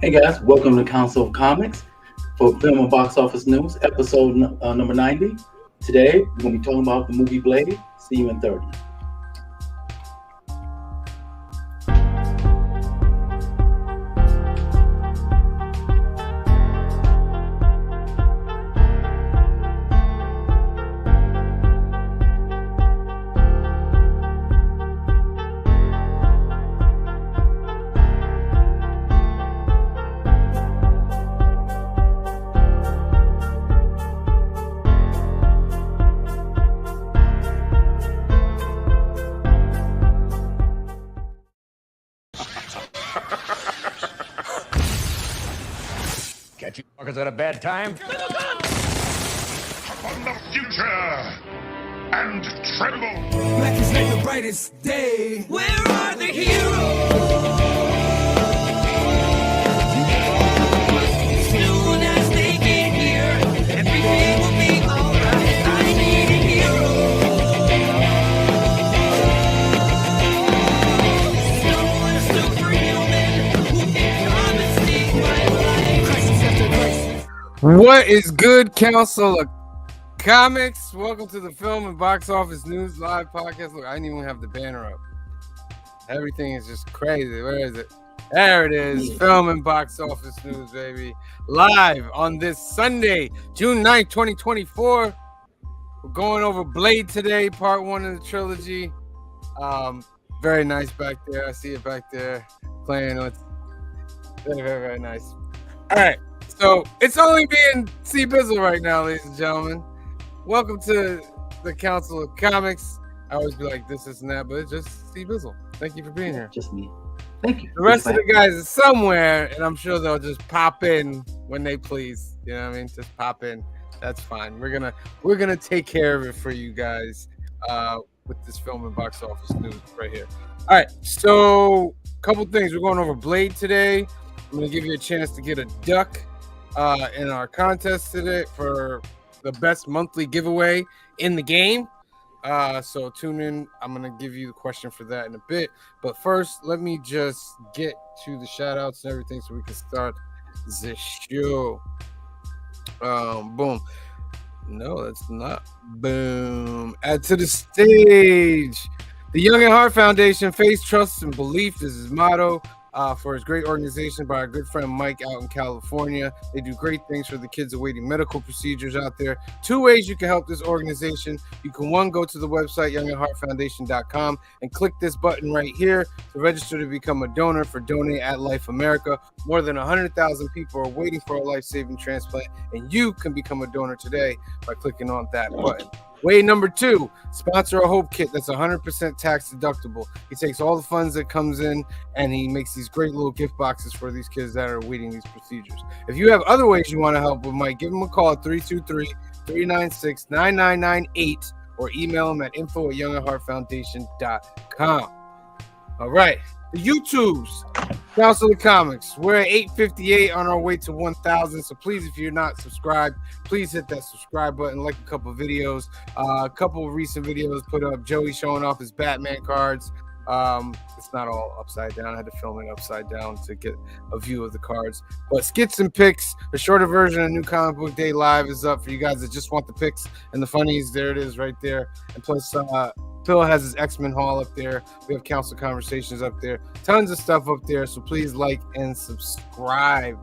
Hey guys, welcome to Council of Comics for Film and Box Office News, episode number 90. Today, we're going to be talking about the movie Blade. See you in 30. Catch you fuckers at a bad time? Upon the future and tremble. Black is like the brightest day. Where are the heroes? Soon as they get here, everything will be alright. I need a hero. Someone superhuman who can come and save my life. Crisis after crisis. What is good, Council of Comics? Welcome to the Film and Box Office News Live Podcast. Look, I didn't even have the banner up. Everything is just crazy. Where is it? There it is. Film and Box Office News, baby. Live on this Sunday, June 9th, 2024. We're going over Blade today, part one of the trilogy. Very nice back there. I see it back there playing. It's very, very, very nice. All right. So it's only being C Bizzle right now, ladies and gentlemen. Welcome to the Council of Comics. I always be like this and that, but it's just C Bizzle. Thank you for being here. Just me. Thank you. The rest of the guys are somewhere, and I'm sure they'll just pop in when they please. You know what I mean? Just pop in. That's fine. We're gonna take care of it for you guys with this Film and Box Office News right here. All right. So a couple things. We're going over Blade today. I'm gonna give you a chance to get a duck in our contest today for the best monthly giveaway in the game. So tune in. I'm going to give you the question for that in a bit. But first, let me just get to the shout outs and everything so we can start the show. Boom. No, that's not. Boom. Add to the stage. The Young at Heart Foundation, faith, trust, and belief is his motto. For his great organization by our good friend Mike out in California. They do great things for the kids awaiting medical procedures out there. Two ways you can help this organization. You can, one, go to the website youngatheartfoundation.com and click this button right here to register to become a donor for Donate at Life America. More than 100,000 people are waiting for a life-saving transplant, and you can become a donor today by clicking on that button. Way number two, sponsor a Hope Kit that's 100% tax deductible. He takes all the funds that comes in and he makes these great little gift boxes for these kids that are awaiting these procedures. If you have other ways you want to help with Mike, give him a call at 323-396-9998 or email him at info@youngatheartfoundation.com. All right, the YouTubes, Council of Comics. We're at 858 on our way to 1,000. So please, if you're not subscribed, please hit that subscribe button, like a couple videos. A couple of recent videos put up Joey showing off his Batman cards. It's not all upside down. I had to film it upside down to get a view of the cards. But skits and picks, a shorter version of New Comic Book Day Live is up for you guys that just want the picks and the funnies. There it is right there. And plus, Phil has his X-Men haul up there. We have Council Conversations up there. Tons of stuff up there. So please like and subscribe.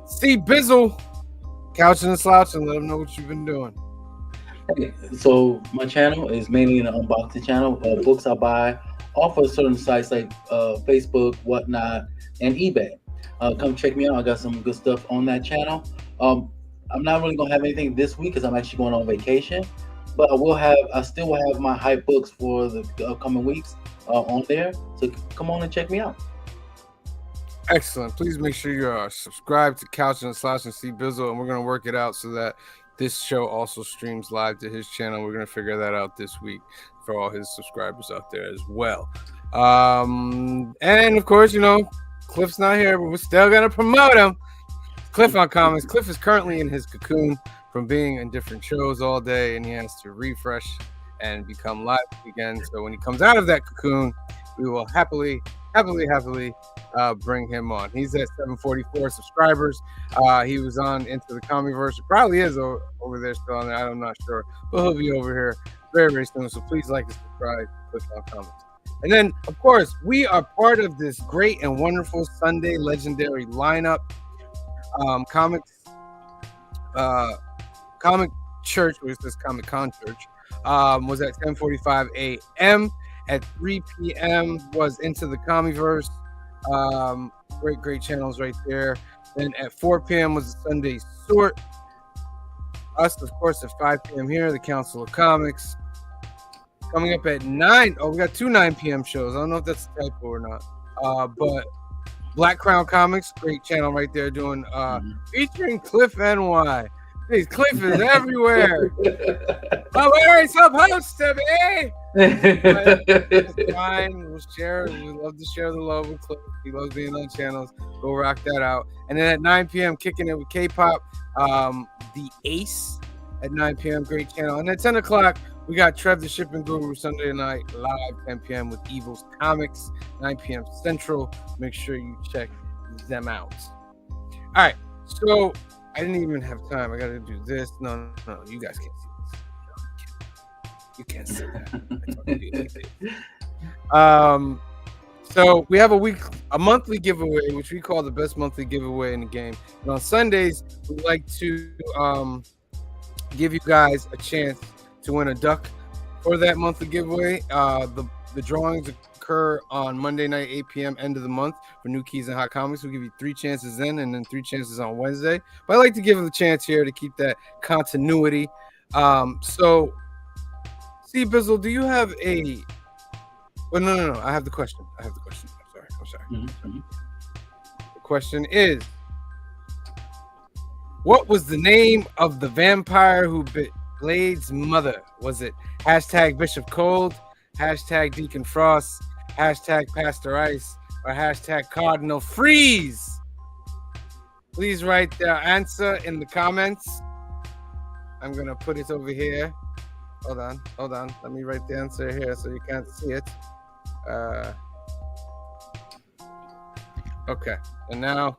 See Bizzle, Couching and Slouching. Let them know what you've been doing. Hey, so my channel is mainly an unboxing channel. Books I buy off of certain sites like Facebook, whatnot, and eBay. Come check me out. I got some good stuff on that channel. I'm not really gonna have anything this week because I'm actually going on vacation. But I still will have my hype books for the upcoming weeks on there. So come on and check me out. Excellent. Please make sure you are subscribed to Couch and Slash and See Bizzle, and we're going to work it out so that this show also streams live to his channel. We're going to figure that out this week for all his subscribers out there as well. And of course, Cliff's not here, but we're still going to promote him. Cliff on Comics. Cliff is currently in his cocoon from being in different shows all day, and he has to refresh and become live again. So when he comes out of that cocoon, we will happily bring him on. He's at 744 subscribers. He was on Into the Comiverse. Probably is over there still on there. I'm not sure. But he'll be over here very, very soon. So please like and subscribe. Click on comments. And then, of course, we are part of this great and wonderful Sunday legendary lineup. Comic Church, which is Comic Con Church, was at 10:45 a.m. At 3 p.m. was Into the Comiverse. Great channels right there. Then at 4 p.m. was the Sunday Sort. Us, of course, at 5 p.m. here, the Council of Comics. Coming up at 9. Oh, we got 2 9 p.m. shows. I don't know if that's a typo or not. But Black Crown Comics, great channel right there, doing featuring Cliff NY. Hey, Cliff is everywhere. Oh, where is up, host, baby? It's fine. We'll share. We love to share the love with Cliff. He loves being on channels. Go rock that out. And then at 9 p.m., kicking it with K-pop, the Ace at 9 p.m. Great channel. And at 10 o'clock, we got Trev the Shipping Guru Sunday night live 10 p.m. with Evil's Comics, 9 p.m. Central. Make sure you check them out. All right. So I didn't even have time. I got to do this. No. You guys can't see this. No, you can't see that. So we have a monthly giveaway, which we call the best monthly giveaway in the game. And on Sundays, we like to give you guys a chance to win a duck for that monthly giveaway. The drawings occur on Monday night, 8 p.m., end of the month for New Keys and Hot Comics. We'll give you 3 chances then, and then 3 chances on Wednesday. But I like to give them a chance here to keep that continuity. So, see, Bizzle, do you have a... Well, no. I have the question. I'm sorry. Mm-hmm. The question is, what was the name of the vampire who bit Blade's mother? Was it hashtag Bishop Cold, hashtag Deacon Frost, hashtag Pastor Ice, or hashtag Cardinal Freeze? Please write the answer in the comments. I'm going to put it over here. Hold on. Let me write the answer here so you can't see it. Okay. And now,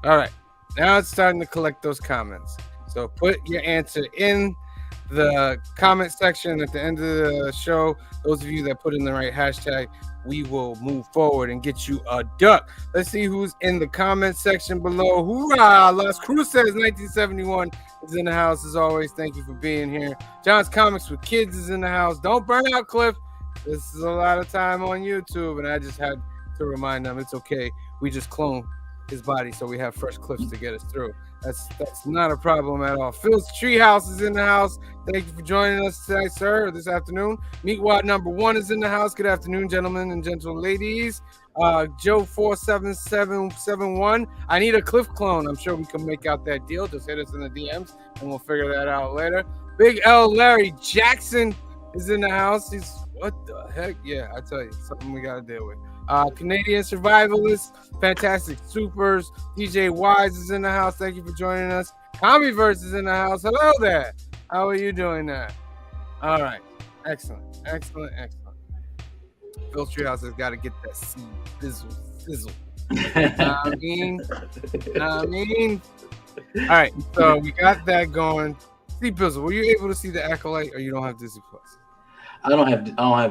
all right. Now it's starting to collect those comments. So put your answer in the comment section at the end of the show. Those of you that put in the right hashtag, we will move forward and get you a duck. Let's see who's in the comment section below. Hoorah! Las Cruces 1971 is in the house as always. Thank you for being here. John's Comics with Kids is in the house. Don't burn out, Cliff. This is a lot of time on YouTube, and I just had to remind them it's okay. We just clone his body so we have fresh clips to get us through. That's not a problem at all. Phil's Treehouse is in the house. Thank you for joining us today, sir, this afternoon. Meatwad number 1 is in the house. Good afternoon, gentlemen and gentle ladies. Joe 47771. I need a Cliff clone. I'm sure we can make out that deal. Just hit us in the DMs and we'll figure that out later. Big L Larry Jackson is in the house. He's what the heck? Yeah, I tell you, something we gotta deal with. Canadian Survivalists, Fantastic Supers, DJ Wise is in the house. Thank you for joining us. Comiverse is in the house. Hello there. How are you doing there? All right. Excellent. Phil Treehouse has got to get that sizzle. I mean. All right. So we got that going. See, Bizzle, were you able to see the Acolyte, or you don't have Disney Plus? I don't have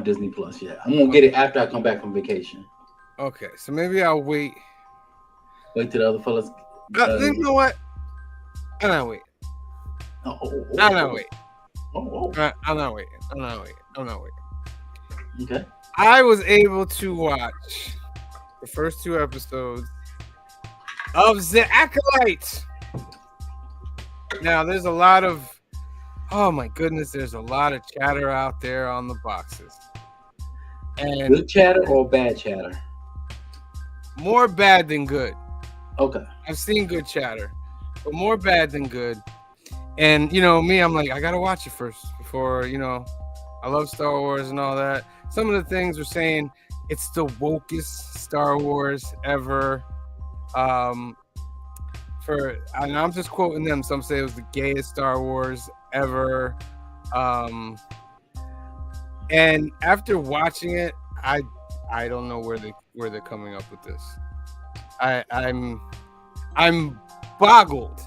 Disney Plus yet. I'm gonna get it after I come back from vacation. Okay, so maybe I'll wait. Wait till the other fellas. You know what? I'm not waiting. I'm not waiting. I'm not waiting. Okay. I was able to watch the first 2 episodes of The Acolyte. Now, there's a lot of there's a lot of chatter out there on the boxes. And good chatter or bad chatter? More bad than good. Okay. I've seen good chatter, but more bad than good. And, me, I'm like, I got to watch it first before, I love Star Wars and all that. Some of the things we're saying, it's the wokest Star Wars ever. And I'm just quoting them. Some say it was the gayest Star Wars ever. And after watching it, I don't know where they're coming up with this. I'm boggled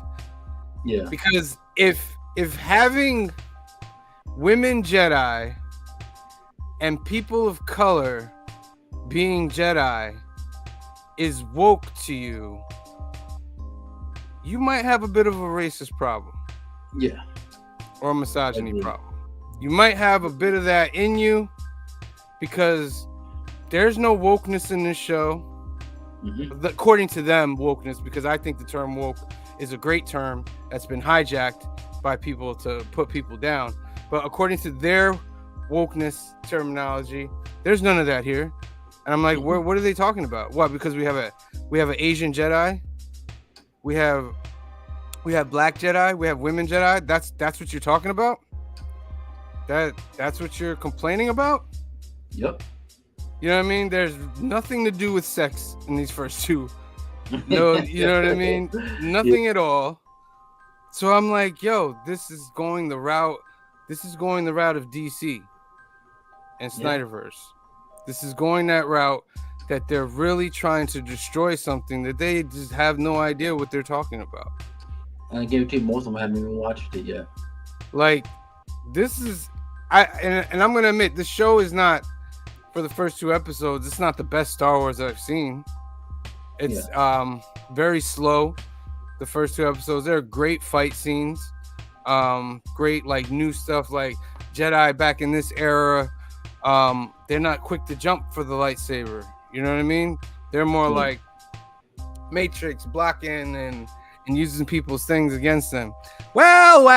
Yeah. because if having women Jedi and people of color being Jedi is woke to you, you might have a bit of a racist problem Yeah. or a misogyny Agreed. problem. You might have a bit of that in you because there's no wokeness in this show. According to them, wokeness, because I think the term woke is a great term that's been hijacked by people to put people down. But according to their wokeness terminology, there's none of that here. And I'm like, what are they talking about? What? Because we have an Asian Jedi, we have black Jedi, we have women Jedi. That's what you're talking about. That's what you're complaining about. Yep. You know what I mean? There's nothing to do with sex in these first two. No, you know what I mean? Nothing at all. So I'm like, yo, this is going the route of DC and Snyderverse. This is going that route that they're really trying to destroy something that they just have no idea what they're talking about. I guarantee most of them haven't even watched it yet. Like, this is and I'm gonna admit, the show is not, for the first 2 episodes, it's not the best Star Wars I've seen. It's very slow. The first 2 episodes, there are great fight scenes, great like new stuff, like Jedi back in this era. They're not quick to jump for the lightsaber. You know what I mean? They're more like Matrix, blocking and using people's things against them. Well.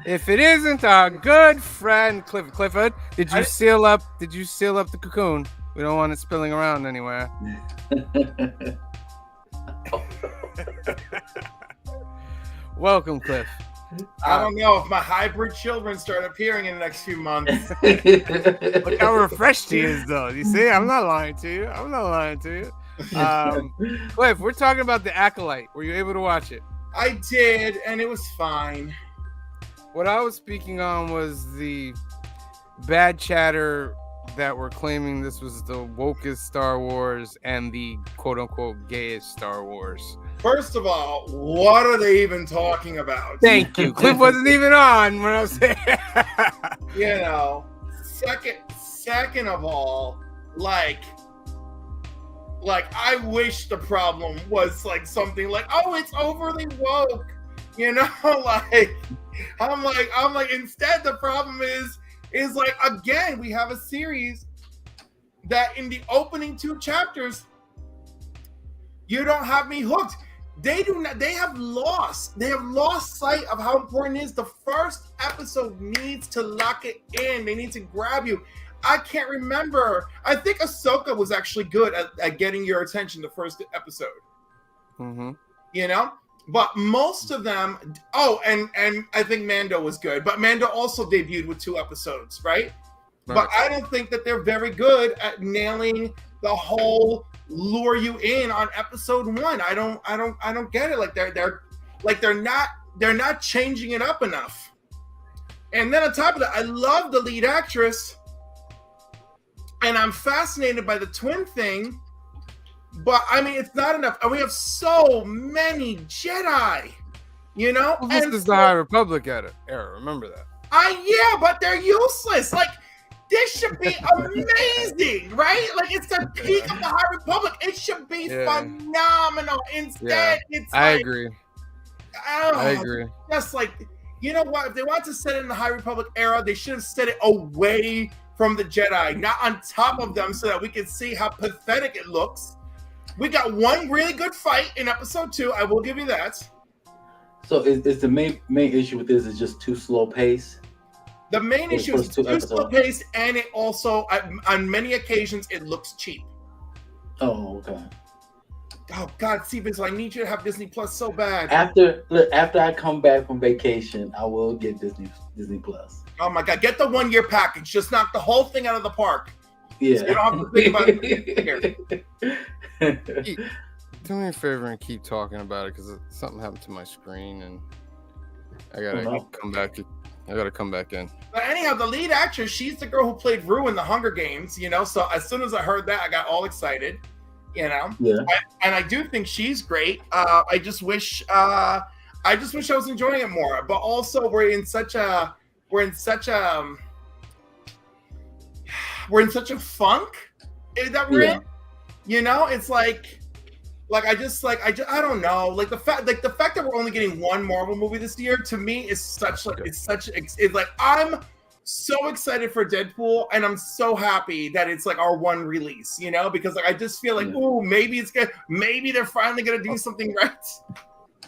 If it isn't our good friend Clifford, did you seal up the cocoon? We don't want it spilling around anywhere. Welcome, Cliff. I don't know if my hybrid children start appearing in the next few months. Look how refreshed he is, though. You see, I'm not lying to you. Cliff, we're talking about The Acolyte. Were you able to watch it? I did, and it was fine. What I was speaking on was the bad chatter that were claiming this was the wokest Star Wars and the quote-unquote gayest Star Wars. First of all, what are they even talking about? Thank you. Cliff wasn't even on when I was saying. You know, second of all, like I wish the problem was like something like, oh, it's overly woke. You know, like I'm like instead the problem is like, again, we have a series that in the opening 2 chapters, you don't have me hooked. They have lost sight of how important it is. The first episode needs to lock it in. They need to grab you. I can't remember. I think Ahsoka was actually good at getting your attention the first episode. Mm-hmm. You know? But most of them, and I think Mando was good, but Mando also debuted with 2 episodes, right? But I don't think that they're very good at nailing the whole lure you in on episode 1. I don't get it. Like they're not changing it up enough. And then on top of that, I love the lead actress, and I'm fascinated by the twin thing. But I mean, it's not enough. And we have so many Jedi, you know. Well, this is the High Republic era. Remember that? Yeah, but they're useless. Like, this should be amazing, right? Like, it's the peak of the High Republic. It should be phenomenal. Instead, it's like, I agree. I agree. Just like, you know what? If they want to set it in the High Republic era, they should have set it away from the Jedi, not on top of them, so that we can see how pathetic it looks. We got one really good fight in episode 2. I will give you that. So is the main issue with this is just too slow pace? The main issue is too slow pace, and it also, on many occasions, it looks cheap. Oh, okay. Oh God, Stephen, I need you to have Disney Plus so bad. After I come back from vacation, I will get Disney Plus. Oh my God, get the 1-year package. Just knock the whole thing out of the park. Yeah. So you don't have to think about it. Do me a favor and keep talking about it, because something happened to my screen and I gotta come back. I gotta come back in. But anyhow, the lead actress, she's the girl who played Rue in the Hunger Games. You know, so as soon as I heard that, I got all excited. You know, Yeah. and I do think she's great. I just wish I was enjoying it more. But also, we're in such a funk that we're in. You know, it's like I don't know. Like the fact that we're only getting one Marvel movie this year to me is such like it's like I'm so excited for Deadpool, and I'm so happy that it's like our one release, you know, because like I just feel like, ooh, maybe it's good. Maybe they're finally gonna do something right.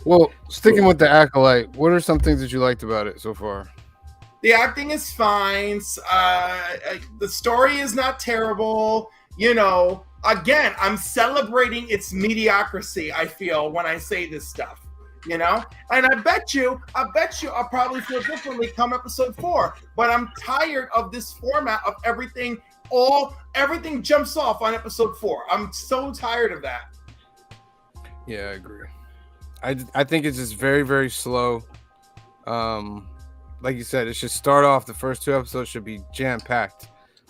Well, sticking with the Acolyte, what are some things that you liked about it so far? The acting is fine. The story is not terrible. You know, again, I'm celebrating its mediocrity, I feel, when I say this stuff. You know, and I bet you I'll probably feel differently come episode 4. But I'm tired of this format of everything jumps off on episode 4. I'm so tired of that. Yeah, I agree. I think it's just very, very slow. Like you said, it should start off. The first 2 episodes should be jam packed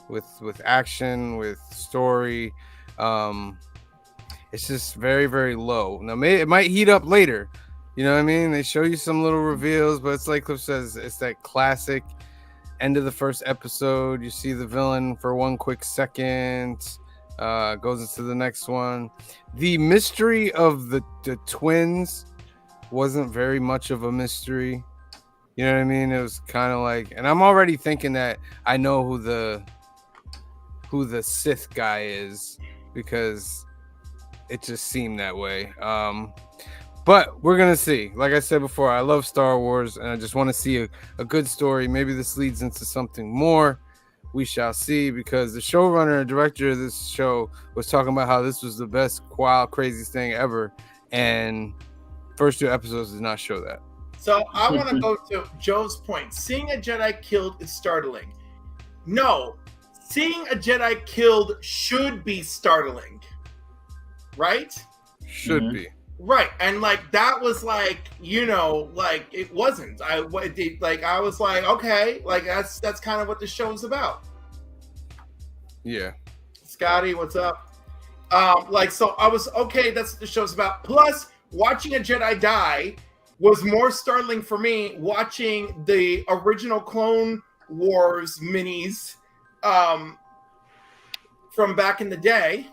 with action, with story. It's just very, very low. Now, it might heat up later. You know what I mean? They show you some little reveals, but it's like Cliff says, it's that classic end of the first episode. You see the villain for one quick second, goes into the next one. The mystery of the twins wasn't very much of a mystery. You know what I mean? It was kind of like, and I'm already thinking that I know who the Sith guy is because it just seemed that way. But we're going to see. Like I said before, I love Star Wars, and I just want to see a good story. Maybe this leads into something more. We shall see, because the showrunner and director of this show was talking about how this was the best, wild, craziest thing ever. And first 2 episodes did not show that. So I want to go to Joe's point. Seeing a Jedi killed is startling. No, seeing a Jedi killed should be startling. Right? Should be. Right, and like that was like, you know, like it wasn't. I was like, okay, like that's kind of what the show's about. Yeah. Scotty, what's up? So I was okay. That's what the show's about. Plus, watching a Jedi die was more startling for me. Watching the original Clone Wars minis from back in the day.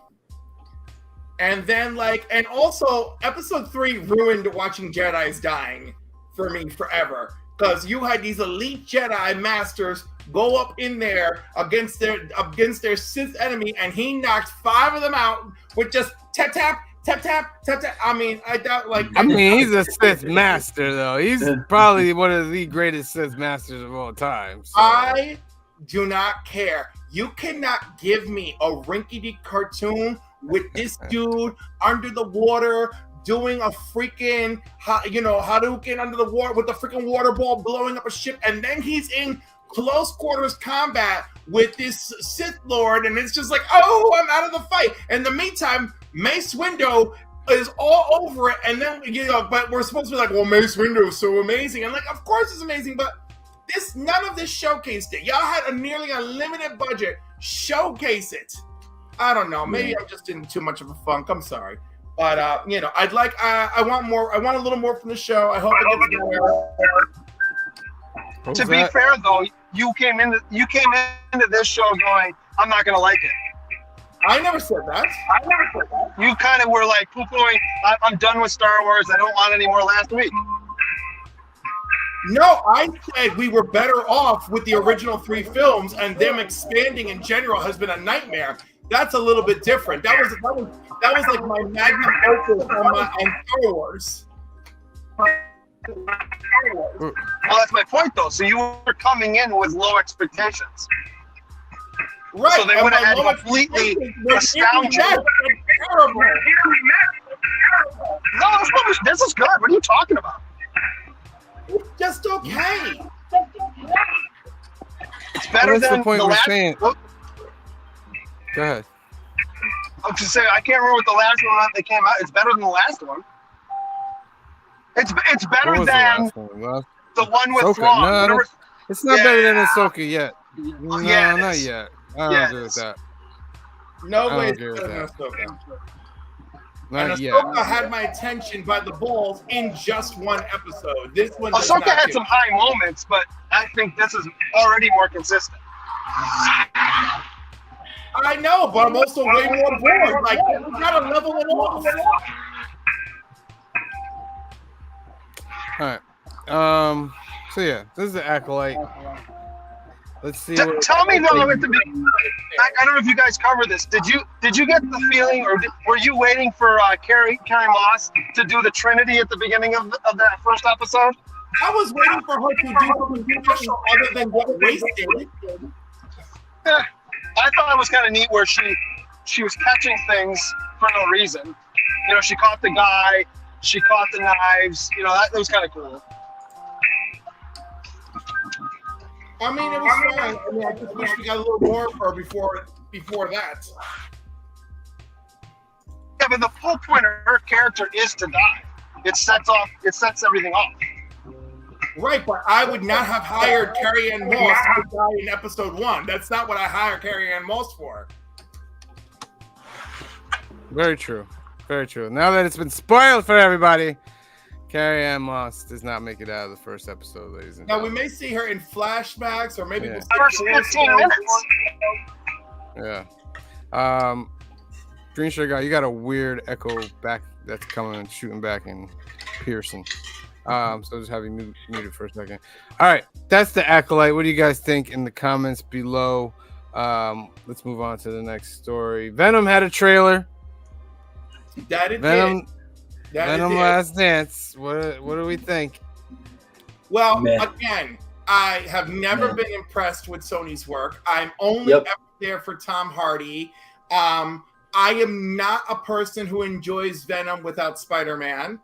And then, and also, episode 3 ruined watching Jedis dying for me forever. Because you had these elite Jedi masters go up in there against their Sith enemy, and he knocked 5 of them out with just tap tap tap tap tap tap. I mean, he's a Sith master, though. He's probably one of the greatest Sith masters of all time. So. I do not care. You cannot give me a rinky-dink cartoon with this dude under the water doing a freaking, Hadouken under the water with the freaking water ball blowing up a ship, and then he's in close quarters combat with this Sith Lord, and it's just like, oh, I'm out of the fight. In the meantime, Mace Windu is all over it, and then, but we're supposed to be like, well, Mace Windu is so amazing. And like, of course it's amazing, but none of this showcased it. Y'all had a nearly unlimited budget. Showcase it. I don't know. Maybe I'm just in too much of a funk. I'm sorry, but I want more. I want a little more from the show. I hope it gets more. To be fair, though, you came into this show going, I'm not gonna like it. I never said that. You kind of were like poo-pooing. I'm done with Star Wars. I don't want any more last week. No, I said we were better off with the original 3 films, and them expanding in general has been a nightmare. That's a little bit different. That was like my magnum opus on Star Wars. Well, that's my point, though. So you were coming in with low expectations. Right. So they would have had completely nostalgia. Terrible. No, this is good. What are you talking about? It's just okay. It's better than the point the we're last. saying. Go ahead. I was just saying, I can't remember what the last one that came out. It's better than the last one. It's better than the one with Thrawn. No, it's not better than Ahsoka yet. No, not yet. I don't agree with that. No way it's better than Ahsoka. Not and yet. Ahsoka had my attention by the balls in just one episode. This one does Ahsoka not had do some it. high moments, but I think this is already more consistent. I know, but I'm also way more bored. Like, we gotta level it off. All right. So yeah, this is the Acolyte. Let's see. Tell me though at the beginning. I don't know if you guys covered this. Did you get the feeling, or were you waiting for Carrie Moss to do the Trinity at the beginning of that first episode? I was waiting for her to do something special other than get wasted. Yeah, I thought it was kind of neat where she was catching things for no reason. You know, she caught the guy, she caught the knives. You know, that was kind of cool. I mean, it was fine. I mean, I just wish we got a little more of her before that. Yeah, but the whole point of her character is to die. It sets everything off. Right, but I would not have hired Carrie Ann Moss to die in episode 1. That's not what I hired Carrie Ann Moss for. Very true. Very true. Now that it's been spoiled for everybody, Carrie Ann Moss does not make it out of the first episode, ladies and Now, we gentlemen. may see her in flashbacks, or maybe Yeah. we'll see First 15 minutes. Yeah. Green Shirt Guy, you got a weird echo back that's coming and shooting back and piercing. So just have you muted for a second. All right, that's the Acolyte. What do you guys think in the comments below? Let's move on to the next story. Venom had a trailer. That it Venom, did. That Venom it did. Last Dance. What do we think? Well, Man. again, I have never Man. been impressed with Sony's work. I'm only Yep. ever there for Tom Hardy. I am not a person who enjoys Venom without Spider-Man.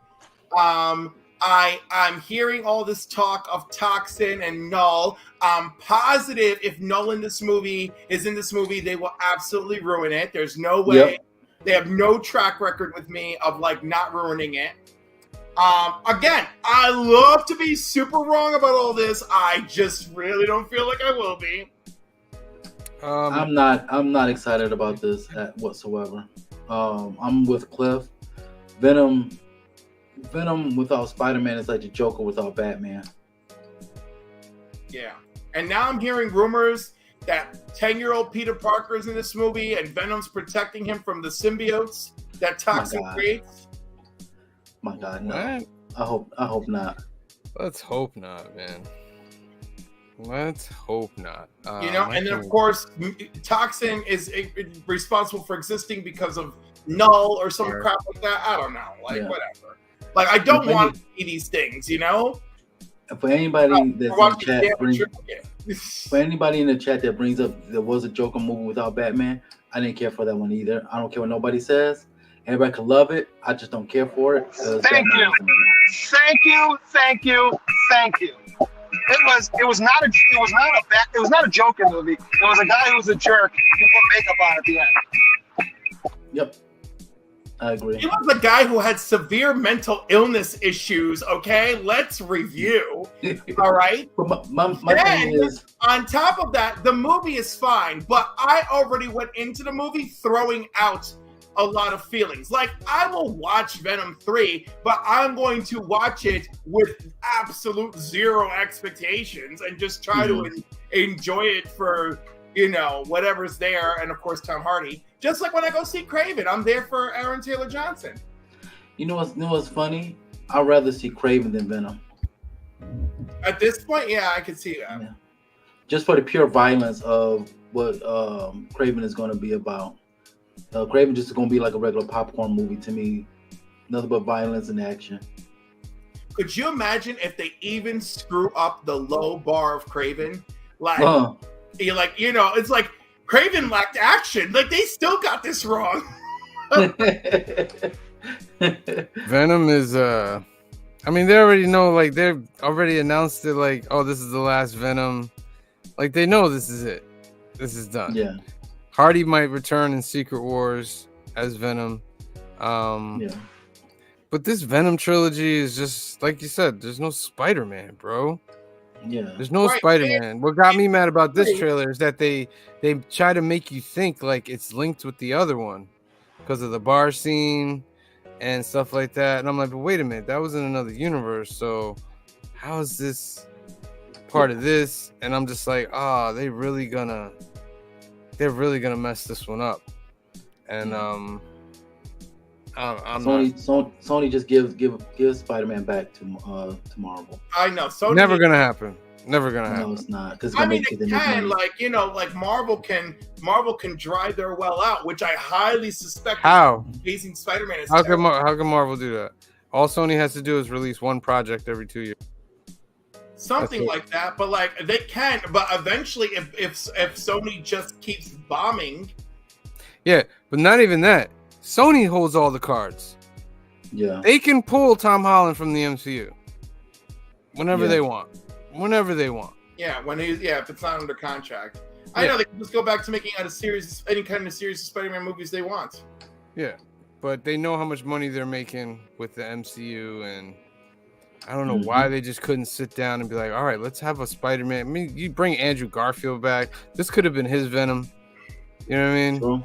I'm hearing all this talk of Toxin and Null. I'm positive if Null is in this movie, they will absolutely ruin it. There's no way. Yep. They have no track record with me of like not ruining it. Again, I love to be super wrong about all this. I just really don't feel like I will be. I'm not excited about this whatsoever. I'm with Cliff. Venom without Spider-Man is like the Joker without Batman. Yeah. And now I'm hearing rumors that 10-year-old Peter Parker is in this movie and Venom's protecting him from the symbiotes that Toxin God. creates. My God, no. What? I hope not. Let's hope not, man. Let's hope not. And then of course Toxin is responsible for existing because of Null or some crap like that. I don't know. Like whatever. Like I don't want to see these things, you know? For anybody that's in the chat, for anybody in the chat that brings up there was a Joker movie without Batman, I didn't care for that one either. I don't care what nobody says. Everybody could love it. I just don't care for it. Thank you. It was not a Joker movie. It was a guy who was a jerk who put makeup on at the end. Yep. I agree. He was a guy who had severe mental illness issues, okay? Let's review. All right? But my thing is, on top of that, the movie is fine, but I already went into the movie throwing out a lot of feelings. Like, I will watch Venom 3, but I'm going to watch it with absolute zero expectations and just try to enjoy it for, whatever's there. And of course, Tom Hardy. Just like when I go see Craven, I'm there for Aaron Taylor Johnson. You know what's funny? I'd rather see Craven than Venom. At this point, yeah, I can see that. Yeah. Just for the pure violence of what Craven is going to be about. Craven just is going to be like a regular popcorn movie to me. Nothing but violence and action. Could you imagine if they even screw up the low bar of Craven? Like, it's like Craven lacked action. Like, they still got this wrong. Venom is they already know, like, they've already announced it, like, oh, this is the last Venom. Like, they know this is it. This is done. Yeah. Hardy might return in Secret Wars as Venom. But this Venom trilogy is just, like you said, there's no Spider-Man, bro. Yeah. There's no Spider-Man. What got me mad about this trailer is that they try to make you think like it's linked with the other one because of the bar scene and stuff like that. And I'm like, but wait a minute, that was in another universe. So how is this part of this? And I'm just like, they're really gonna mess this one up. And Sony just give Spider-Man back to Marvel. I know. Sony never gonna happen. Never gonna happen. No, it's not. Because I mean, it can, like Marvel can drive their well out, which I highly suspect. How? Amazing Spider-Man is. How can Marvel do that? All Sony has to do is release one project every 2 years. Something like that, but like they can. But eventually, if Sony just keeps bombing, yeah, but not even that. Sony holds all the cards. Yeah, they can pull Tom Holland from the MCU whenever they want. Whenever they want. Yeah, if it's not under contract. I know they can just go back to making any kind of series of Spider-Man movies they want. Yeah, but they know how much money they're making with the MCU, and I don't know why they just couldn't sit down and be like, all right, let's have a Spider-Man. I mean, you bring Andrew Garfield back. This could have been his Venom. You know what I mean? True.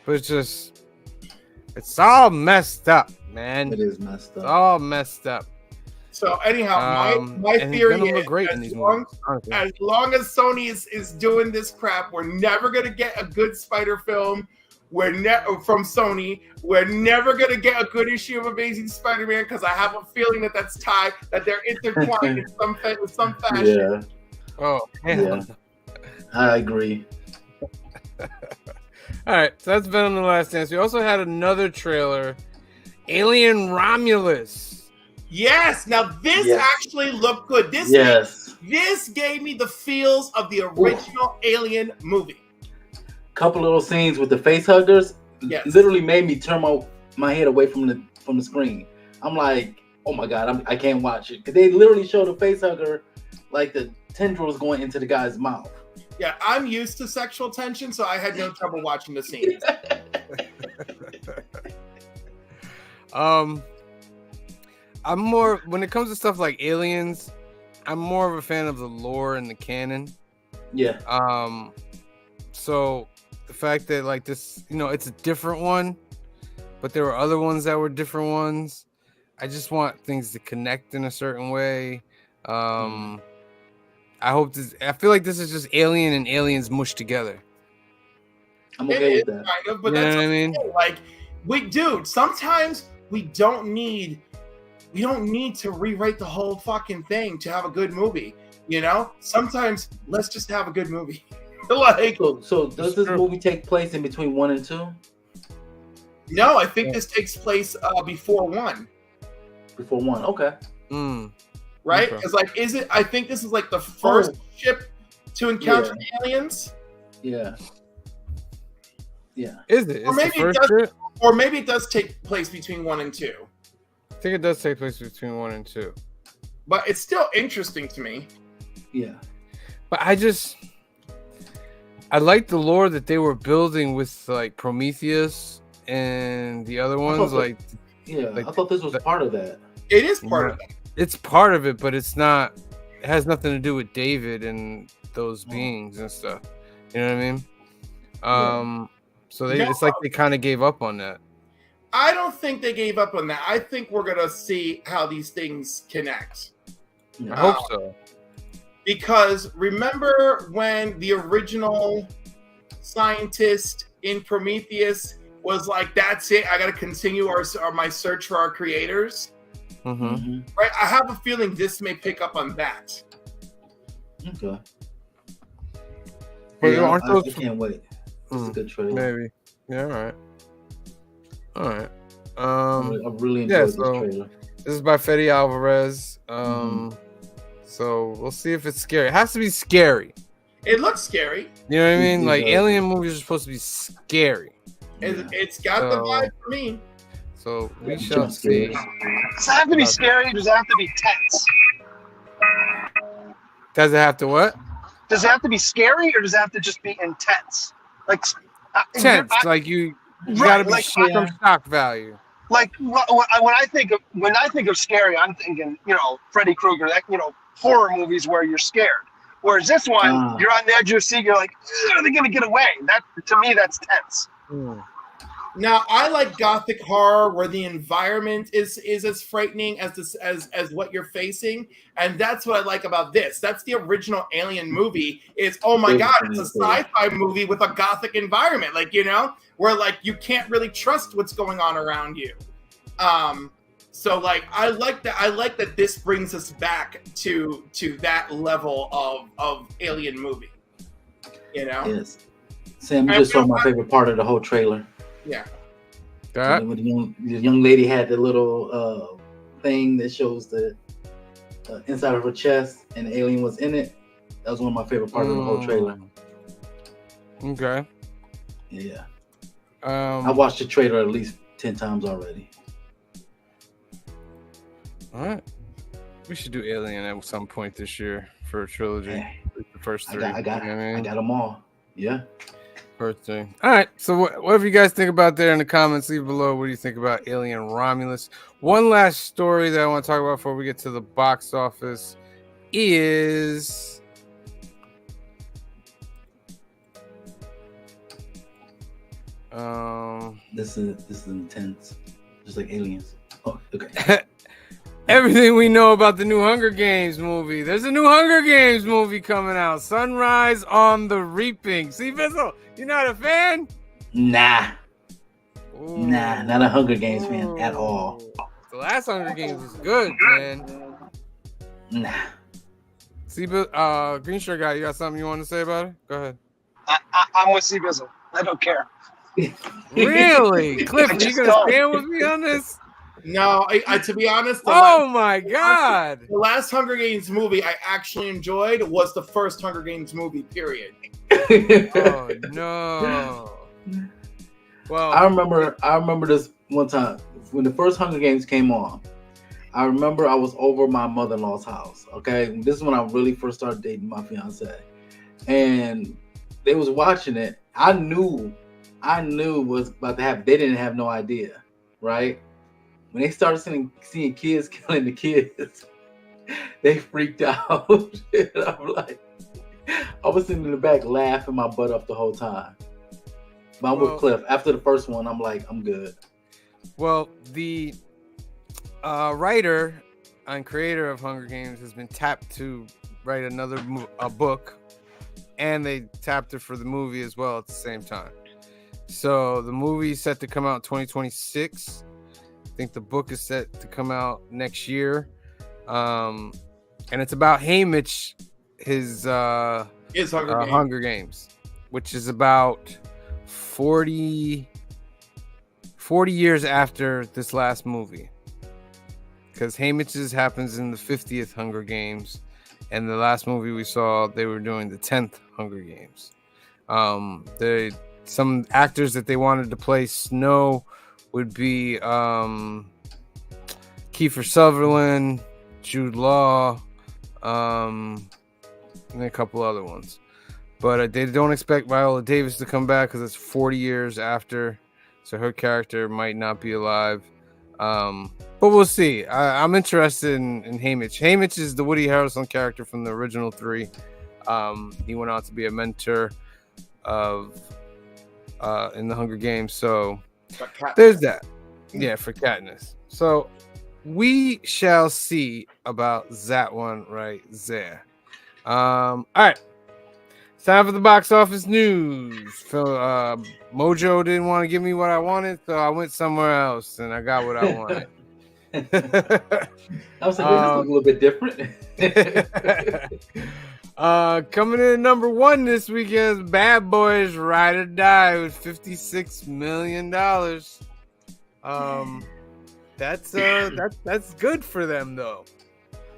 But it's all messed up, man. It is messed up. It's all messed up. So anyhow, my theory is great as long as Sony is doing this crap, we're never gonna get a good Spider film. From Sony, we're never gonna get a good issue of Amazing Spider-Man because I have a feeling that they're intertwined in some fashion. Yeah. Oh, yeah. I agree. All right, so that's been on The Last Dance. We also had another trailer, Alien Romulus. Yes, now this actually looked good. This gave me the feels of the original Alien movie. Couple little scenes with the face huggers literally made me turn my head away from the screen. I'm like, oh my god, I can't watch it because they literally show the face hugger like the tendrils going into the guy's mouth. Yeah, I'm used to sexual tension, so I had no trouble watching the scenes. I'm more, when it comes to stuff like aliens, I'm more of a fan of the lore and the canon. Yeah. So the fact that like this, it's a different one, but there were other ones that were different ones. I just want things to connect in a certain way. I feel like this is just Alien and Aliens mushed together. I'm okay with that. Kind of, but that's what I mean. Like, sometimes we don't need to rewrite the whole fucking thing to have a good movie. Sometimes let's just have a good movie. So does this movie take place in between 1 and 2? No, I think this takes place before 1. Before 1, okay. Right? Because I think this is like the first ship to encounter aliens. Yeah. Yeah. Is it? Or maybe it does take place between 1 and 2. I think it does take place between 1 and 2. But it's still interesting to me. Yeah. But I like the lore that they were building with like Prometheus and the other ones. I thought this was part of that. It is part of that. It's part of it, but it's not. It has nothing to do with David and those beings and stuff. You know what I mean? So it's like they kind of gave up on that. I don't think they gave up on that. I think we're gonna see how these things connect. I hope so. Because remember when the original scientist in Prometheus was like, "That's it. I got to continue my search for our creators." Mm-hmm. Right. I have a feeling this may pick up on that. Okay. Well, I can't wait. It's a good trailer. Maybe. Yeah. All right. I really enjoyed this trailer. This is by Fede Alvarez. So we'll see if it's scary. It has to be scary. It looks scary. You know what I mean? Like alien movies are supposed to be scary. It's got the vibe for me. So we shall see. Does it have to be scary? Or does it have to be tense? Does it have to what? Does it have to be scary or does it have to just be intense? Like tense. Like you gotta be some shock value. Like when I think of scary, I'm thinking Freddy Krueger, horror movies where you're scared. Whereas this one, you're on the edge of your seat. You're like, are they gonna get away? That to me, that's tense. Now, I like gothic horror where the environment is as frightening as this as what you're facing, and that's what I like about this. That's the original Alien movie. Is oh my god, it's a sci-fi movie with a gothic environment, like where like you can't really trust what's going on around you. So like I like that. I like that this brings us back to that level of Alien movie. Yes. Sam, you just saw my favorite part of the whole trailer. Yeah. That? When the young lady had the little thing that shows the inside of her chest, and the alien was in it. That was one of my favorite parts of the whole trailer. Okay. Yeah. I watched the trailer at least 10 times already. All right. We should do Alien at some point this year for a trilogy. Hey, The first three. I got them all. Yeah. First thing. All right. So whatever you guys think about there in the comments, leave below. What do you think about Alien Romulus? One last story that I want to talk about before we get to the box office is This is intense. Just like Aliens. Oh, okay. everything we know about the new Hunger Games movie. There's a new Hunger Games movie coming out. Sunrise on the Reaping. See, Bizzle, you're not a fan? Nah. Ooh. Nah, not a Hunger Games fan at all. The last Hunger Games was good, man. Nah. See, Green Shirt guy, you got something you want to say about it? Go ahead. I'm with C Bizzle. I don't care. Really? Cliff, I you just gonna don't. stand with me on this? No, I to be honest, My God. the last Hunger Games movie I actually enjoyed was the first Hunger Games movie, period. Oh no. Well, I remember this one time when the first Hunger Games came on. I remember I was over my mother-in-law's house. Okay, this is when I really first started dating my fiance, and they was watching it. I knew was about to happen. They didn't have no idea, right? When they started seeing kids killing the kids, they freaked out. And I'm like, I was sitting in the back laughing my butt off the whole time. But I'm with Cliff. After the first one, I'm like, I'm good. Well, the writer and creator of Hunger Games has been tapped to write another book, and they tapped her for the movie as well at the same time. So the movie is set to come out in 2026. I think the book is set to come out next year. And it's about Haymitch, his Hunger Games, which is about 40 years after this last movie. Because Haymitch's happens in the 50th Hunger Games, and the last movie we saw, they were doing the 10th Hunger Games. Some actors that they wanted to play Snow would be Kiefer Sutherland, Jude Law, and a couple other ones. But they don't expect Viola Davis to come back because it's 40 years after, so her character might not be alive. But we'll see. I'm interested in Haymitch. Haymitch is the Woody Harrelson character from the original three. He went on to be a mentor of in the Hunger Games. So there's that. Yeah, for Katniss. So we shall see about that one right there. All right. It's time for the box office news. Mojo didn't want to give me what I wanted, so I went somewhere else and I got what I wanted. I was like, this looks a little bit different. Coming in at number one this weekend is Bad Boys Ride or Die with $56 million. That's good for them though.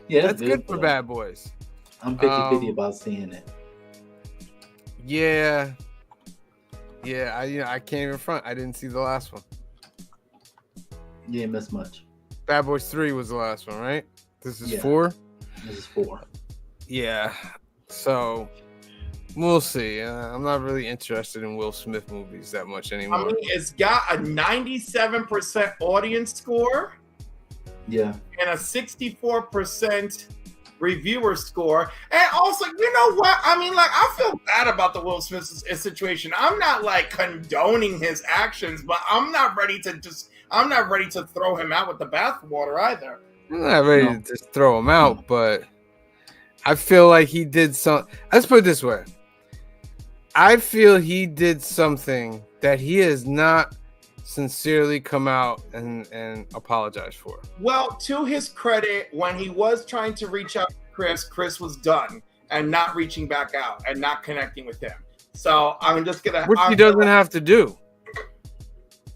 Yeah, that's good for Bad Boys. I'm 50-50 about seeing it. Yeah. I can't even front. I didn't see the last one. You didn't miss much. Bad Boys 3 was the last one, right? This is 4? This is 4. Yeah. So, we'll see. I'm not really interested in Will Smith movies that much anymore. I mean, it's got a 97% audience score. Yeah. And a 64% reviewer score. And also, you know what? I mean, like, I feel bad about the Will Smith situation. I'm not like condoning his actions, but I'm not ready to throw him out with the bathwater either. I'm not ready to just throw him out, but I feel like he did some. Let's put it this way. I feel he did something that he has not sincerely come out and apologize for. Well, to his credit, when he was trying to reach out to Chris was done and not reaching back out and not connecting with him. So I'm just gonna. Which he doesn't have to do.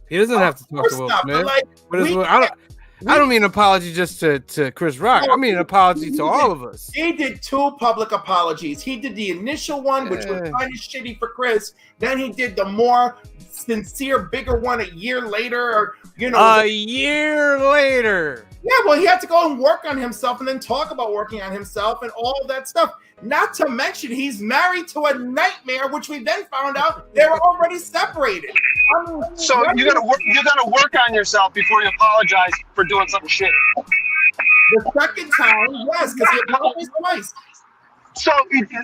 He doesn't have to talk to Will Smith. I don't mean an apology just to Chris Rock. I mean an apology to all of us. He did 2 public apologies. He did the initial one, which was kind of shitty for Chris. Then he did the more sincere, bigger one a year later. Or, you know, a year later. Yeah, well, he had to go and work on himself and then talk about working on himself and all of that stuff. Not to mention, he's married to a nightmare, which we then found out they were already separated. So you gotta work on yourself before you apologize for doing something shitty. The second time, yes, because he apologized twice. So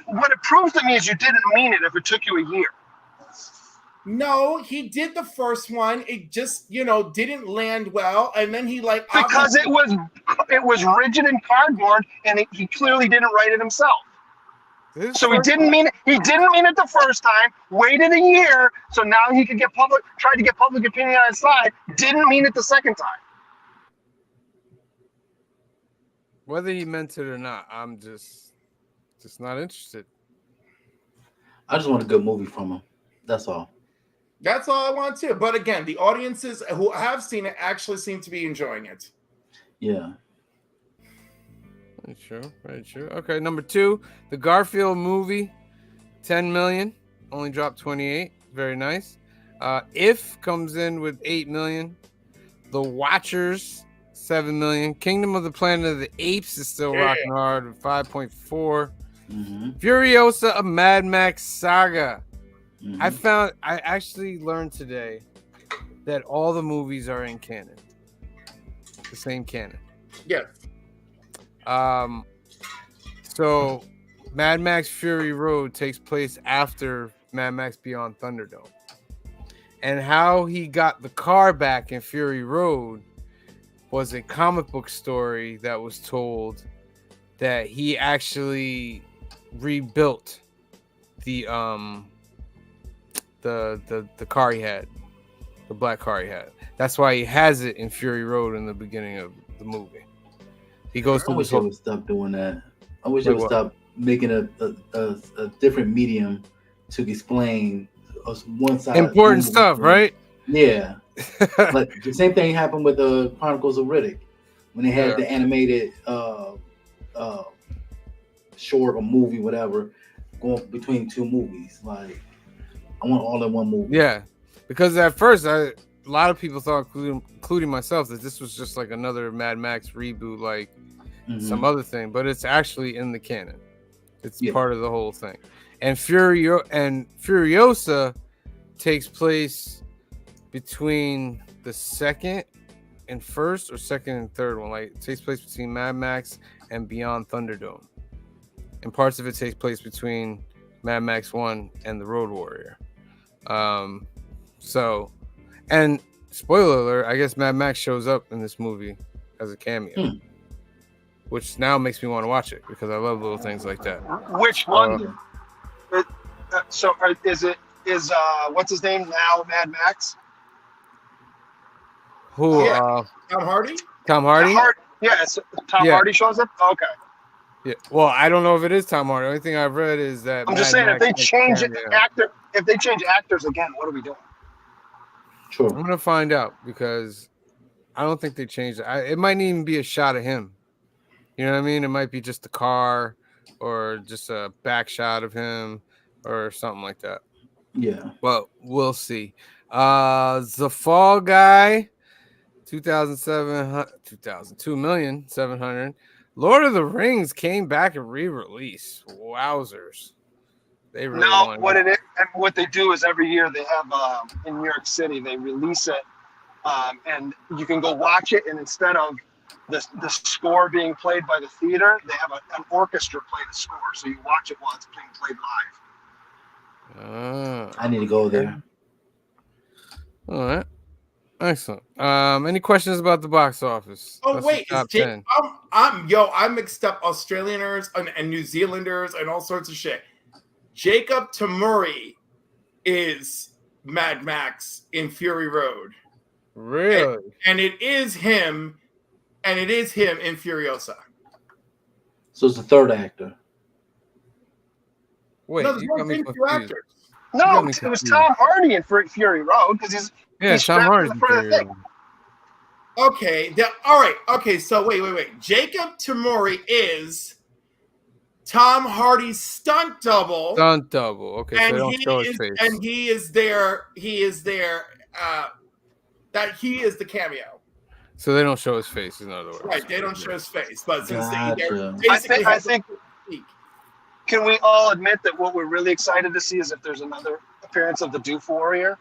what it proves to me is you didn't mean it if it took you a year. No, he did the first one. It just, didn't land well, and then he because it was rigid and cardboard, and he clearly didn't write it himself. So he didn't mean it. He didn't mean it the first time. Waited a year, so now he could tried to get public opinion on his side. Didn't mean it the second time. Whether he meant it or not, I'm just not interested. I just want a good movie from him. That's all. That's all I want too. But again, the audiences who have seen it actually seem to be enjoying it. Yeah. Very true. Okay, number 2, the Garfield movie, 10 million, only dropped 28. Very nice. If comes in with 8 million. The Watchers, 7 million. Kingdom of the Planet of the Apes is still rocking hard with 5.4. Mm-hmm. Furiosa, a Mad Max saga. Mm-hmm. I actually learned today that all the movies are in canon. The same canon. Yes. So Mad Max Fury Road takes place after Mad Max Beyond Thunderdome. And how he got the car back in Fury Road was a comic book story that was told that he actually rebuilt the car he had, the black car he had. That's why he has it in Fury Road in the beginning of the movie. He goes to I wish they would stop doing that. I wish they would stop making a different medium to explain one side. Important stuff, right? Yeah. Like the same thing happened with the Chronicles of Riddick when they had the animated short or movie, whatever, going between 2 movies. Like, I want all in one movie. Yeah, because at first a lot of people thought, including myself, that this was just like another Mad Max reboot, like some other thing, but it's actually in the canon. It's part of the whole thing. And Furiosa takes place between the second and first, or second and third one. Like, it takes place between Mad Max and Beyond Thunderdome, and parts of it takes place between Mad Max 1 and the Road Warrior. So, and spoiler alert, I guess Mad Max shows up in this movie as a cameo, which now makes me want to watch it because I love little things like that. Which one? Is what's his name now? Mad Max? Who? Tom Hardy? Tom Hardy? Tom Hardy shows up? Okay. Yeah. Well, I don't know if it is Tom Hardy. The only thing I've read is that I'm just saying, if they change actors again, what are we doing? Sure. I'm gonna find out because I don't think they changed it. It might even be a shot of him. You know what I mean? It might be just the car or just a back shot of him or something like that. Yeah. Well, we'll see. The Fall Guy, 2,700,000. Lord of the Rings came back and re-release. Wowzers. They really what they do is every year they have in New York City, they release it and you can go watch it, and instead of the score being played by the theater, they have an orchestra play the score, so you watch it while it's being played live. I need to go there. All right. Excellent. Any questions about the box office? Oh That's wait, the is top Jake? 10. I mixed up Australianers and New Zealanders and all sorts of shit. Jacob Tamuri is Mad Max in Fury Road. Really? And it is him, in Furiosa. So it's the third actor. Wait, No, there's you no got me been two confused. actors. No, got me it was confused. Tom Hardy in Fury Road because he's Yeah, he's Tom strapped Hardy's in the front of the Fury thing. Road. Okay, all right. Okay, so wait. Jacob Tamuri is Tom Hardy's stunt double. Stunt double. Okay, so and they don't he show his is face. and he is there. That he is the cameo. So they don't show his face, in other words. Right, they don't show his face, but since Gotcha. they basically I have think- to speak. Can we all admit that what we're really excited to see is if there's another appearance of the Doof Warrior?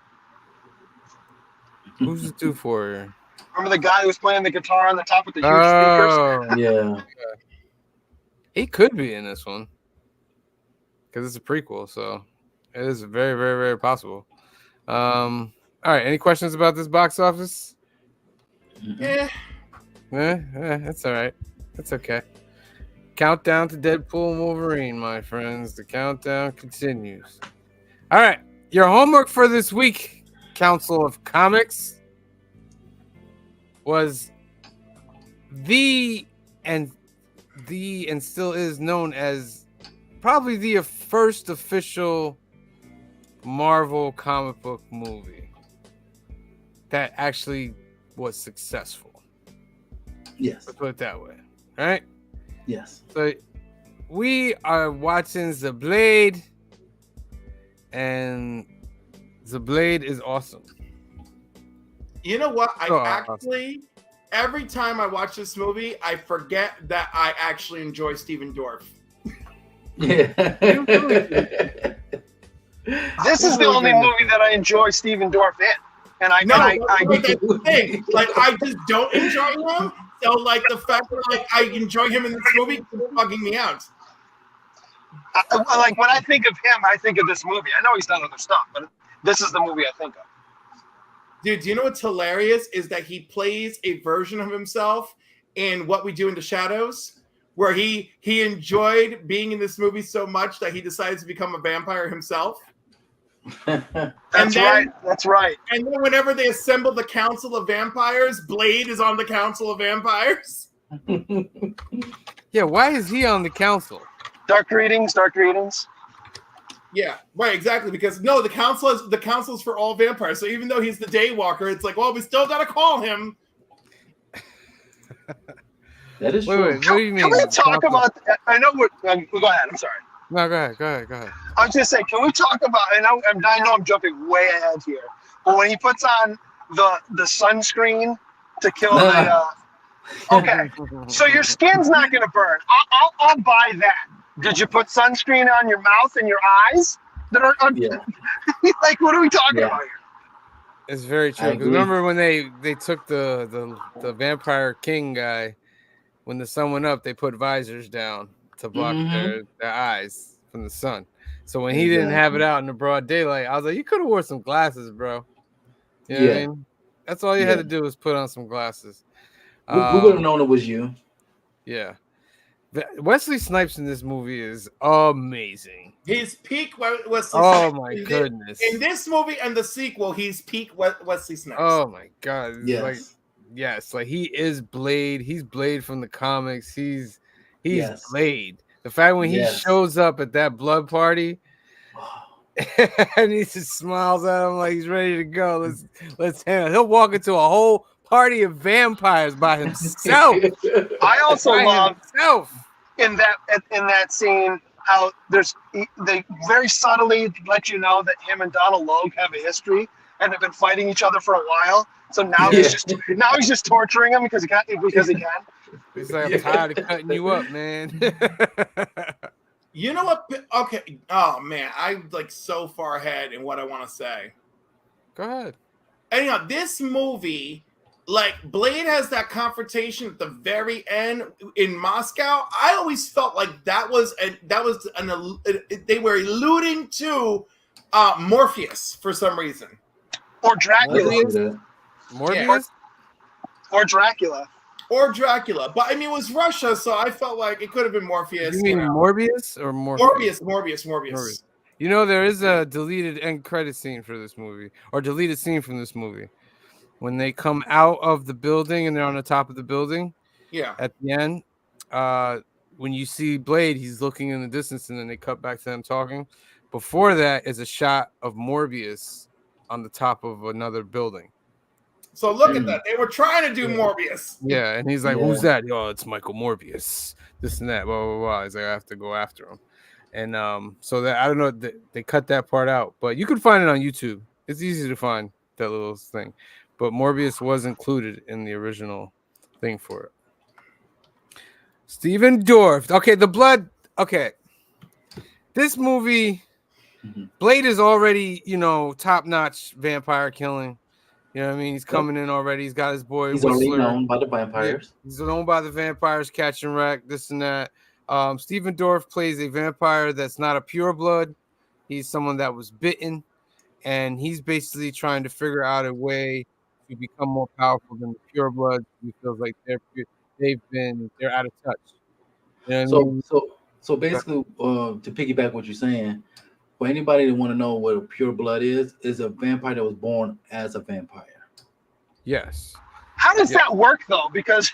Who's the Doof Warrior? Remember the guy who was playing the guitar on the top with the huge Oh, Yeah. he could be in this one because it's a prequel, so it is very, very, very possible. All right, any questions about this box office? Eh, That's all right. That's okay. Countdown to Deadpool and Wolverine, my friends. The countdown continues. All right, your homework for this week, Council of Comics, was and still is known as probably the first official Marvel comic book movie that actually was successful. Yes. Let's put it that way. All right. Yes. So we are watching The Blade, and The Blade is awesome. you know what? Oh, Actually, every time I watch this movie, I forget that I actually enjoy Steven Dorff. Yeah. This is the only movie that I enjoy Steven Dorff in. And I that's the thing. Like, I just don't enjoy him. So, like, the fact that I enjoy him in this movie is bugging me out. like when I think of him, I think of this movie. I know he's done other stuff, but this is the movie I think of. Dude, do you know what's hilarious is that he plays a version of himself in What We Do in the Shadows, where he enjoyed being in this movie so much that he decides to become a vampire himself. That's right. And then whenever they assemble the Council of Vampires, Blade is on the Council of Vampires. Yeah, why is he on the council? Dark readings. Yeah, right, exactly. Because no, the council is for all vampires. So even though he's the Daywalker, it's like, well, we still gotta call him. That is Wait, true. what do you mean? Can we talk about? I know we're. Go ahead. I'm sorry. No, go ahead. I was just saying, can we talk about? I know I'm jumping way ahead here, but when he puts on the sunscreen to kill the. Okay, so your skin's not gonna burn. I'll buy that. Did you put sunscreen on your mouth and your eyes? That are Yeah. like, what are we talking Yeah. about here? It's very true. I 'Cause agree. remember when they took the Vampire King guy, when the sun went up, they put visors down to block their eyes from the sun. So when he didn't have it out in the broad daylight, I was like, you could have wore some glasses, bro. You know what I mean? That's all you had to do was put on some glasses. We would have known it was you. Yeah. Wesley Snipes in this movie is amazing. His peak Wesley Oh Snipes my in goodness. In this movie and the sequel, he's peak Wesley Snipes. Oh my god. Yes. Like he is Blade. He's Blade from the comics. He's Yes. Blade. The fact when he shows up at that blood party and he just smiles at him like he's ready to go. Let's handle. He'll walk into a whole party of vampires by himself. I also love himself. in that scene how they very subtly let you know that him and Donald Logue have a history and have been fighting each other for a while. So now he's just torturing him because he can. He's like, I'm tired of cutting you up, man. You know what? Okay. Oh man, I'm like so far ahead in what I want to say. Go ahead. Anyhow, this movie, like Blade has that confrontation at the very end in Moscow. I always felt like they were alluding to Morpheus for some reason. Or I can Dracula. see that. Morbius. Or Dracula. Or Dracula. But I mean, it was Russia, so I felt like it could have been Morpheus. You mean Morbius or Morpheus? Morbius. You know, there is a deleted end credit scene for this movie, or deleted scene from this movie. When they come out of the building and they're on the top of the building, Yeah. at the end, when you see Blade, he's looking in the distance, and then they cut back to them talking. Before that is a shot of Morbius on the top of another building. So look at that. They were trying to do Morbius. Yeah, and he's like, Yeah. "Who's that?" Yo, it's Michael Morbius. This and that. Blah blah blah. He's like, "I have to go after him." And so that I don't know. They cut that part out, but you can find it on YouTube. It's easy to find that little thing. But Morbius was included in the original thing for it. Steven Dorff. Okay, the blood. Okay, this movie, Blade is already, top-notch vampire killing. You know what I mean? He's coming in already. He's got his boy He's Whistler. already known by the vampires. He's known by the vampires, catch and wreck, this and that. Steven Dorff plays a vampire that's not a pure blood. He's someone that was bitten, and he's basically trying to figure out a way to become more powerful than the pure blood. He feels like they're out of touch. You know what I mean? So basically, to piggyback what you're saying, for anybody that want to know what a pure blood is a vampire that was born as a vampire. Yes. How does that work though? Because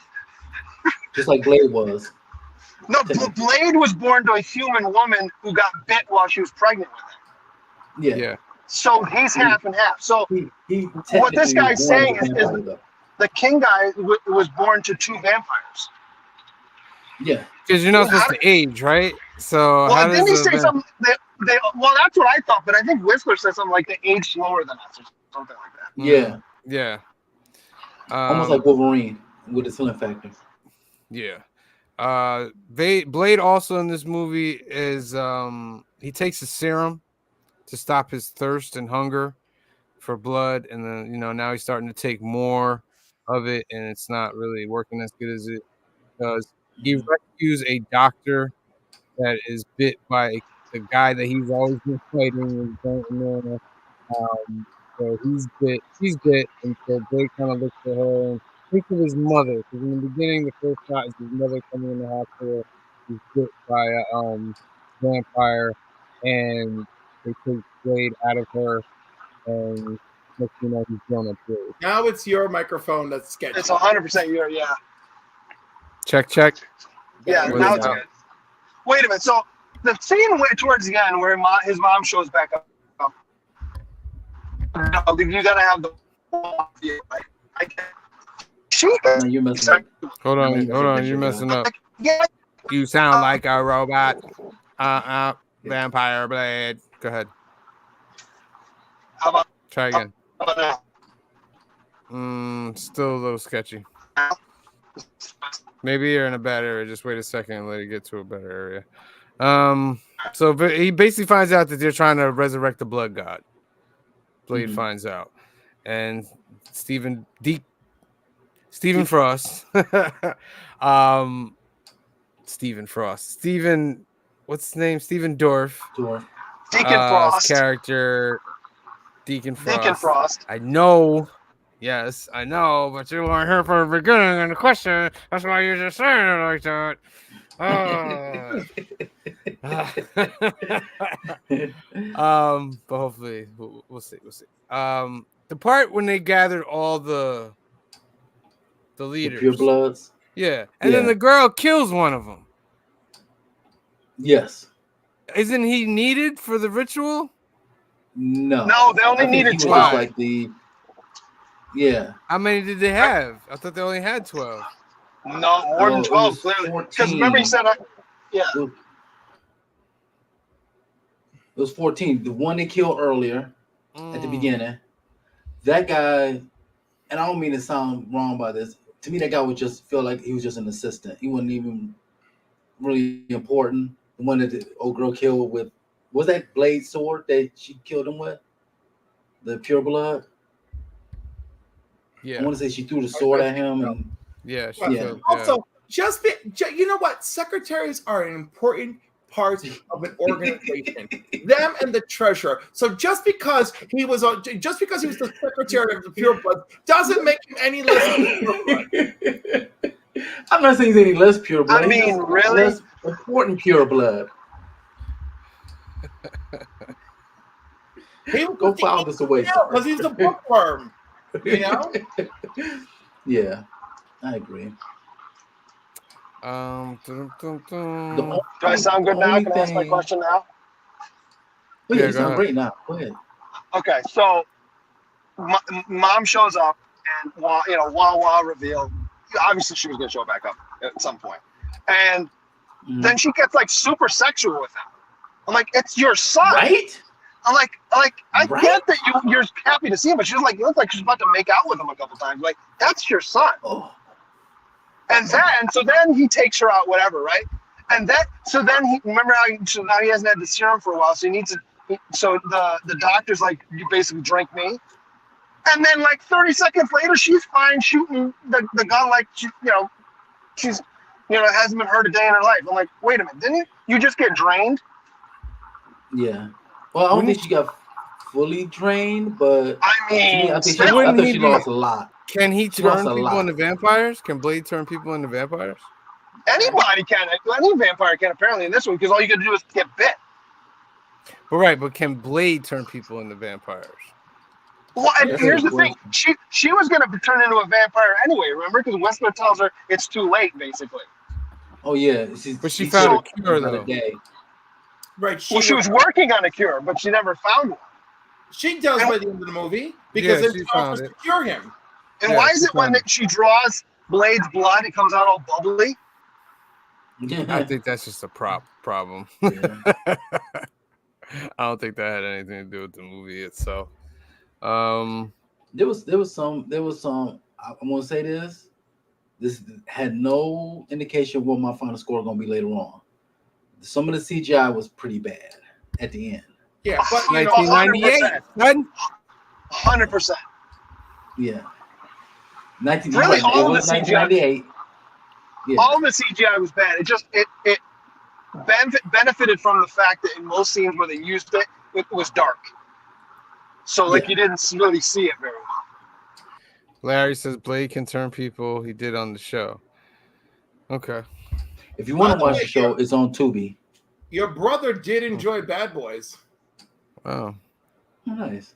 Just like Blade was. no, Blade was born to a human woman who got bit while she was pregnant with him. Yeah. So he's half and half. So He what this technically guy's was born saying as a is vampire, though. the king guy was born to two vampires. Yeah. Because you're not supposed to age, right? So Well, how didn't he does say something? Well, that's what I thought, but I think Whistler said something like they age slower than us or something like that. Yeah. Yeah. Almost like Wolverine with his healing factor. Yeah. Blade also in this movie is he takes a serum to stop his thirst and hunger for blood, and then now he's starting to take more of it, and it's not really working as good as it does. He rescues a doctor that is bit by the guy that he's always been fighting. So she's bit, and so Blade kind of looks at her and thinks of his mother, because in the beginning, the first shot is his mother coming in the hospital. He's bit by a vampire, and they take Blade out of her, and next thing you know, he's grown up Blade. Now it's your microphone that's sketchy. It's 100% your, yeah. Check. Yeah, What now is it's that? good. Wait a minute. So the scene towards the end where his mom shows back up. No, you gotta have the view, right? She No, you're messing up. Hold on, you're messing up. Yeah. You sound like a robot. Vampire Blade. Go ahead. How about Try again. now? Still a little sketchy. Maybe you're in a bad area. Just wait a second and let it get to a better area. So he basically finds out that they're trying to resurrect the blood god. Blade finds out, and Stephen Frost. Stephen Frost. Stephen, what's his name? Stephen Dorff. Deacon Frost. Character Deacon Frost. Deacon Frost. I know. Yes, I know, but you weren't here for the beginning and the question. That's why you're just saying it like that. But hopefully we'll see. The part when they gathered all the leaders, The pure bloods. yeah, and then the girl kills one of them. Yes. Isn't he needed for the ritual? No. No, they only I think needed he was 12. like the. Yeah. How many did they have? I thought they only had 12. No, more than it 12, was clearly. 14. Because remember, he said, yeah. It was 14. The one they killed earlier at the beginning. That guy, and I don't mean to sound wrong by this. To me, that guy would just feel like he was just an assistant. He wasn't even really important. The one that the old girl killed with, was that blade sword that she killed him with? The pure blood? Yeah. I want to say she threw the sword at him, and Yeah. She But killed, also, you know what? Secretaries are an important part of an organization. Them and the treasurer. So just because he was the secretary of the purebloods doesn't make him any less pureblood. I'm not saying he's any less pure blood. I He's mean, just really? less important pure blood. He was Go file this away, sir. because he's the bookworm. You know? Yeah, I agree. Dun, dun, dun. The Do I sound good now? only Can I ask my thing- question now? Oh, yeah, Yeah, you go sound ahead. great now. Go ahead. Okay, so mom shows up, and Wah reveal. Obviously, she was going to show back up at some point, and then she gets like super sexual with him. I'm like, it's your son. Right? I'm like, I Right? get that you're happy to see him, but she's like, you look like she's about to make out with him a couple times. Like, that's your son. Oh, And then he takes her out, whatever, right? And then he remember how now he hasn't had the serum for a while, so he needs to. So the doctor's like, you basically drink me. And then like 30 seconds later, she's fine shooting the gun like she's hasn't been hurt a day in her life. I'm like, wait a minute, didn't you just get drained? yeah. Well, I don't think she got fully drained, but I to me, mean, I think still, she lost a lot. Can he She lost turn a people lot. into vampires? Can Blade turn people into vampires? anybody can. Any vampire can apparently in this one because all you got to do is get bit. But can Blade turn people into vampires? Well, and That's here's a the good thing: she was going to turn into a vampire anyway. Remember, because Wesker tells her it's too late, basically. Oh yeah, But she found a cure the other though. day. Right. Well, she was working on a cure, but she never found one. She does by the end of the movie because Yeah, it's she found offers to it. cure him. And Yeah, why is she it when found it. she draws Blade's blood, it comes out all bubbly? I think that's just a problem. Yeah. I don't think that had anything to do with the movie itself. There was some. I'm gonna say this. This had no indication what my final score gonna be later on. Some of the CGI was pretty bad at the end. Yeah, but you know, 1998. 100%. Yeah. Really, all it was the CGI 1998. Yeah. All the CGI was bad. It just it benefited from the fact that in most scenes where they used it, it was dark. So like you didn't really see it very well. Larry says Blade can turn people. He did on the show. Okay. If you want By to the watch way, the show, it's on Tubi. your brother did enjoy Bad Boys. Oh, Oh, nice.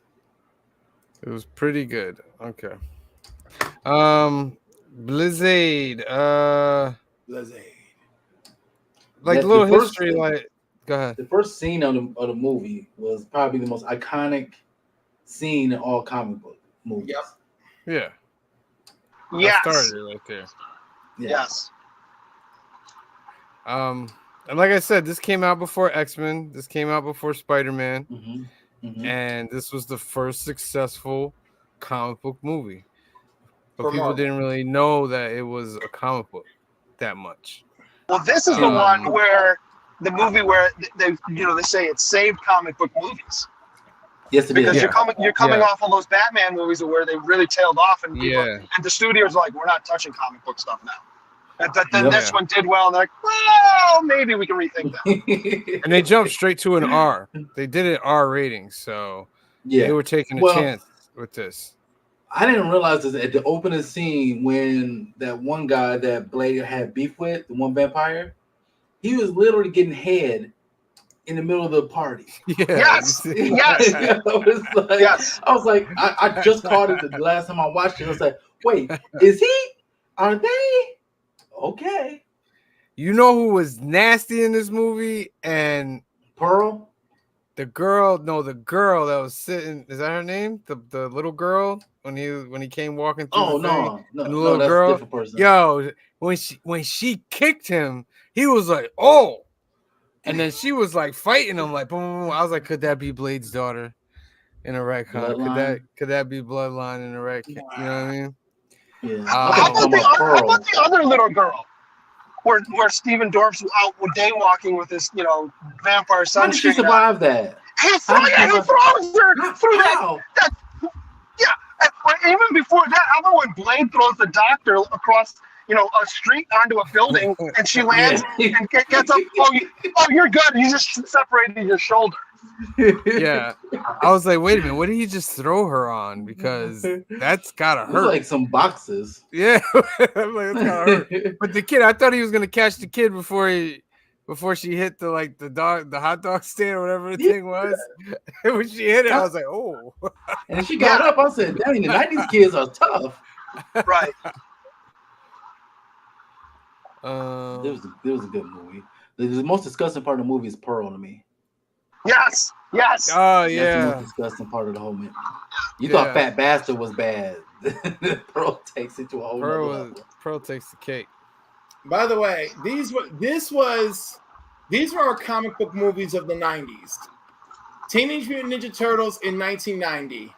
it was pretty good. Okay. Blizzard. Blazade. Like The little first- history. Like, go ahead. The first scene of the movie was probably the most iconic scene in all comic book movies. Yep. Yeah. Yes. That started it right there. Yeah. Yes. And like I said, this came out before X-Men. This came out before Spider-Man. Mm-hmm. Mm-hmm. And this was the first successful comic book movie. But For people Marvel. didn't really know that it was a comic book that much. Well, this is the one where the movie where they say it saved comic book movies Yes, it because is. you're coming off all those Batman movies where they really tailed off and people, Yeah. and the studios are like, we're not touching comic book stuff now. But then Yep. this one did well, and they're like, well, maybe we can rethink that. And they jumped straight to an R. They did an R rating, so Yeah. they were taking a Well, chance with this. I didn't realize this at the opening scene when that one guy that Blade had beef with, the one vampire, he was literally getting head in the middle of the party. Yeah. Yes. Yes. I was like, I just caught it the last time I watched it. I was like, wait, is he? Are they? Okay. You know who was nasty in this movie? And Pearl? the girl that was sitting, is that her name? The little girl when he came walking through Oh, the thing? no. No, And the little that's a girl? different person. Yo, when she kicked him, he was like, oh. And then she was like fighting him, like boom, boom, boom. I was like, could that be Blade's daughter in a retcon? Bloodline? Could that be bloodline in a retcon? You know what I mean? Yeah. How How I'm about, talking how about the other little girl? Where Steven Dorff's out day walking with his, vampire son. How did she survive that? He throws her through that. How? But even before that, how about when Blade throws the doctor across, a street onto a building, and she lands and gets up? You're good. You just separated your shoulder. Yeah, I was like, wait a minute, what did he just throw her on? Because that's gotta hurt. Like some boxes. Yeah, I'm like, that's gotta hurt. But the kid, I thought he was gonna catch the kid before she hit the hot dog stand or whatever the thing was. And when she hit it, I was like, oh. And she got up. I said, dang, the 90s kids are tough. Right. It was a good movie. The most disgusting part of the movie is Pearl to me. Yes. Oh yeah. That's the most disgusting part of the whole movie. You thought Fat Bastard was bad. Pearl takes it to a whole other level. Pearl takes the cake. By the way, these were our comic book movies of the 90s. Teenage Mutant Ninja Turtles in 1990.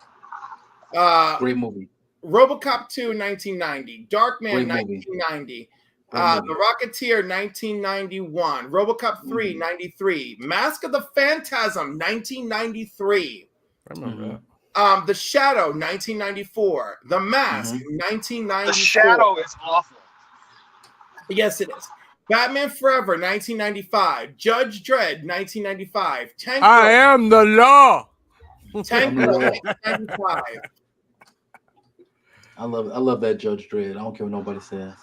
Great movie. RoboCop 2 in 1990. Darkman 1990. The Rocketeer 1991. RoboCop 3 93. Mask of the Phantasm 1993. I remember that. The Shadow 1994. The Mask 1994. The Shadow is awful. Yes, it is. Batman Forever 1995. Judge Dredd 1995. Tank I am the law. Tank 1995. I love that Judge Dredd. I don't care what nobody says.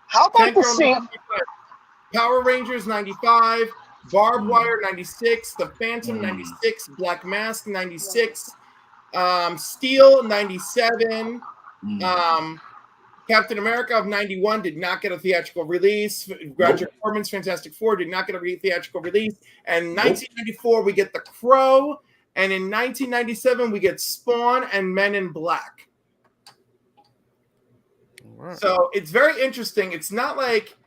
How about the scene? Power Rangers 95. Barbed Wire 96. The Phantom 96. Black Mask 96. Steel 97. Captain America of 91 did not get a theatrical release. Roger Corman's Fantastic Four did not get a theatrical release. And in 1994, we get The Crow. And in 1997, we get Spawn and Men in Black. Right. So it's very interesting. It's not like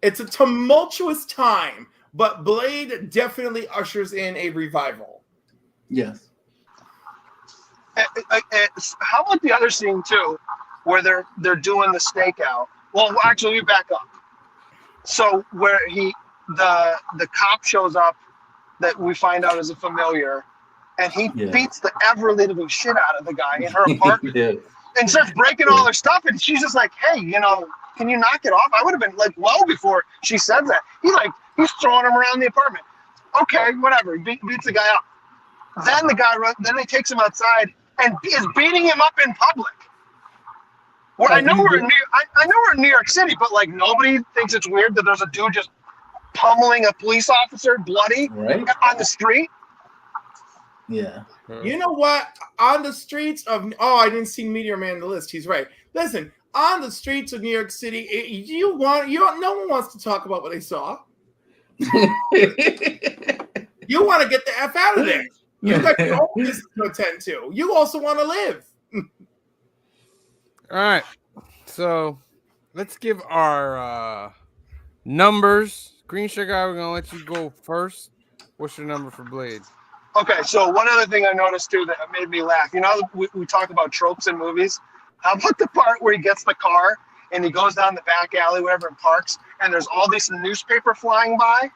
it's a tumultuous time, but Blade definitely ushers in a revival. Yes. How about the other scene, too? Where they're doing the stakeout. Well, actually, we back up. So where the cop shows up that we find out is a familiar, and he beats the ever living shit out of the guy in her apartment and starts breaking all her stuff. And she's just like, hey, can you knock it off? I would have been like, well, before she said that. He's throwing him around the apartment. Okay, whatever. He beats the guy up. Then he takes him outside and is beating him up in public. Well, I know we're in New York City, but like nobody thinks it's weird that there's a dude just pummeling a police officer, bloody, on the street. Yeah. You know what? On the streets of I didn't see Meteor Man on the list. He's right. Listen, on the streets of New York City, no one wants to talk about what they saw. You want to get the F out of there. You got your own business to attend to. You also want to live. All right, so let's give our numbers. Green Sugar Guy, we're gonna let you go first. What's your number for Blade? Okay, so one other thing I noticed too that made me laugh. We talk about tropes in movies. How about the part where he gets the car and he goes down the back alley, whatever, and parks, and there's all this newspaper flying by?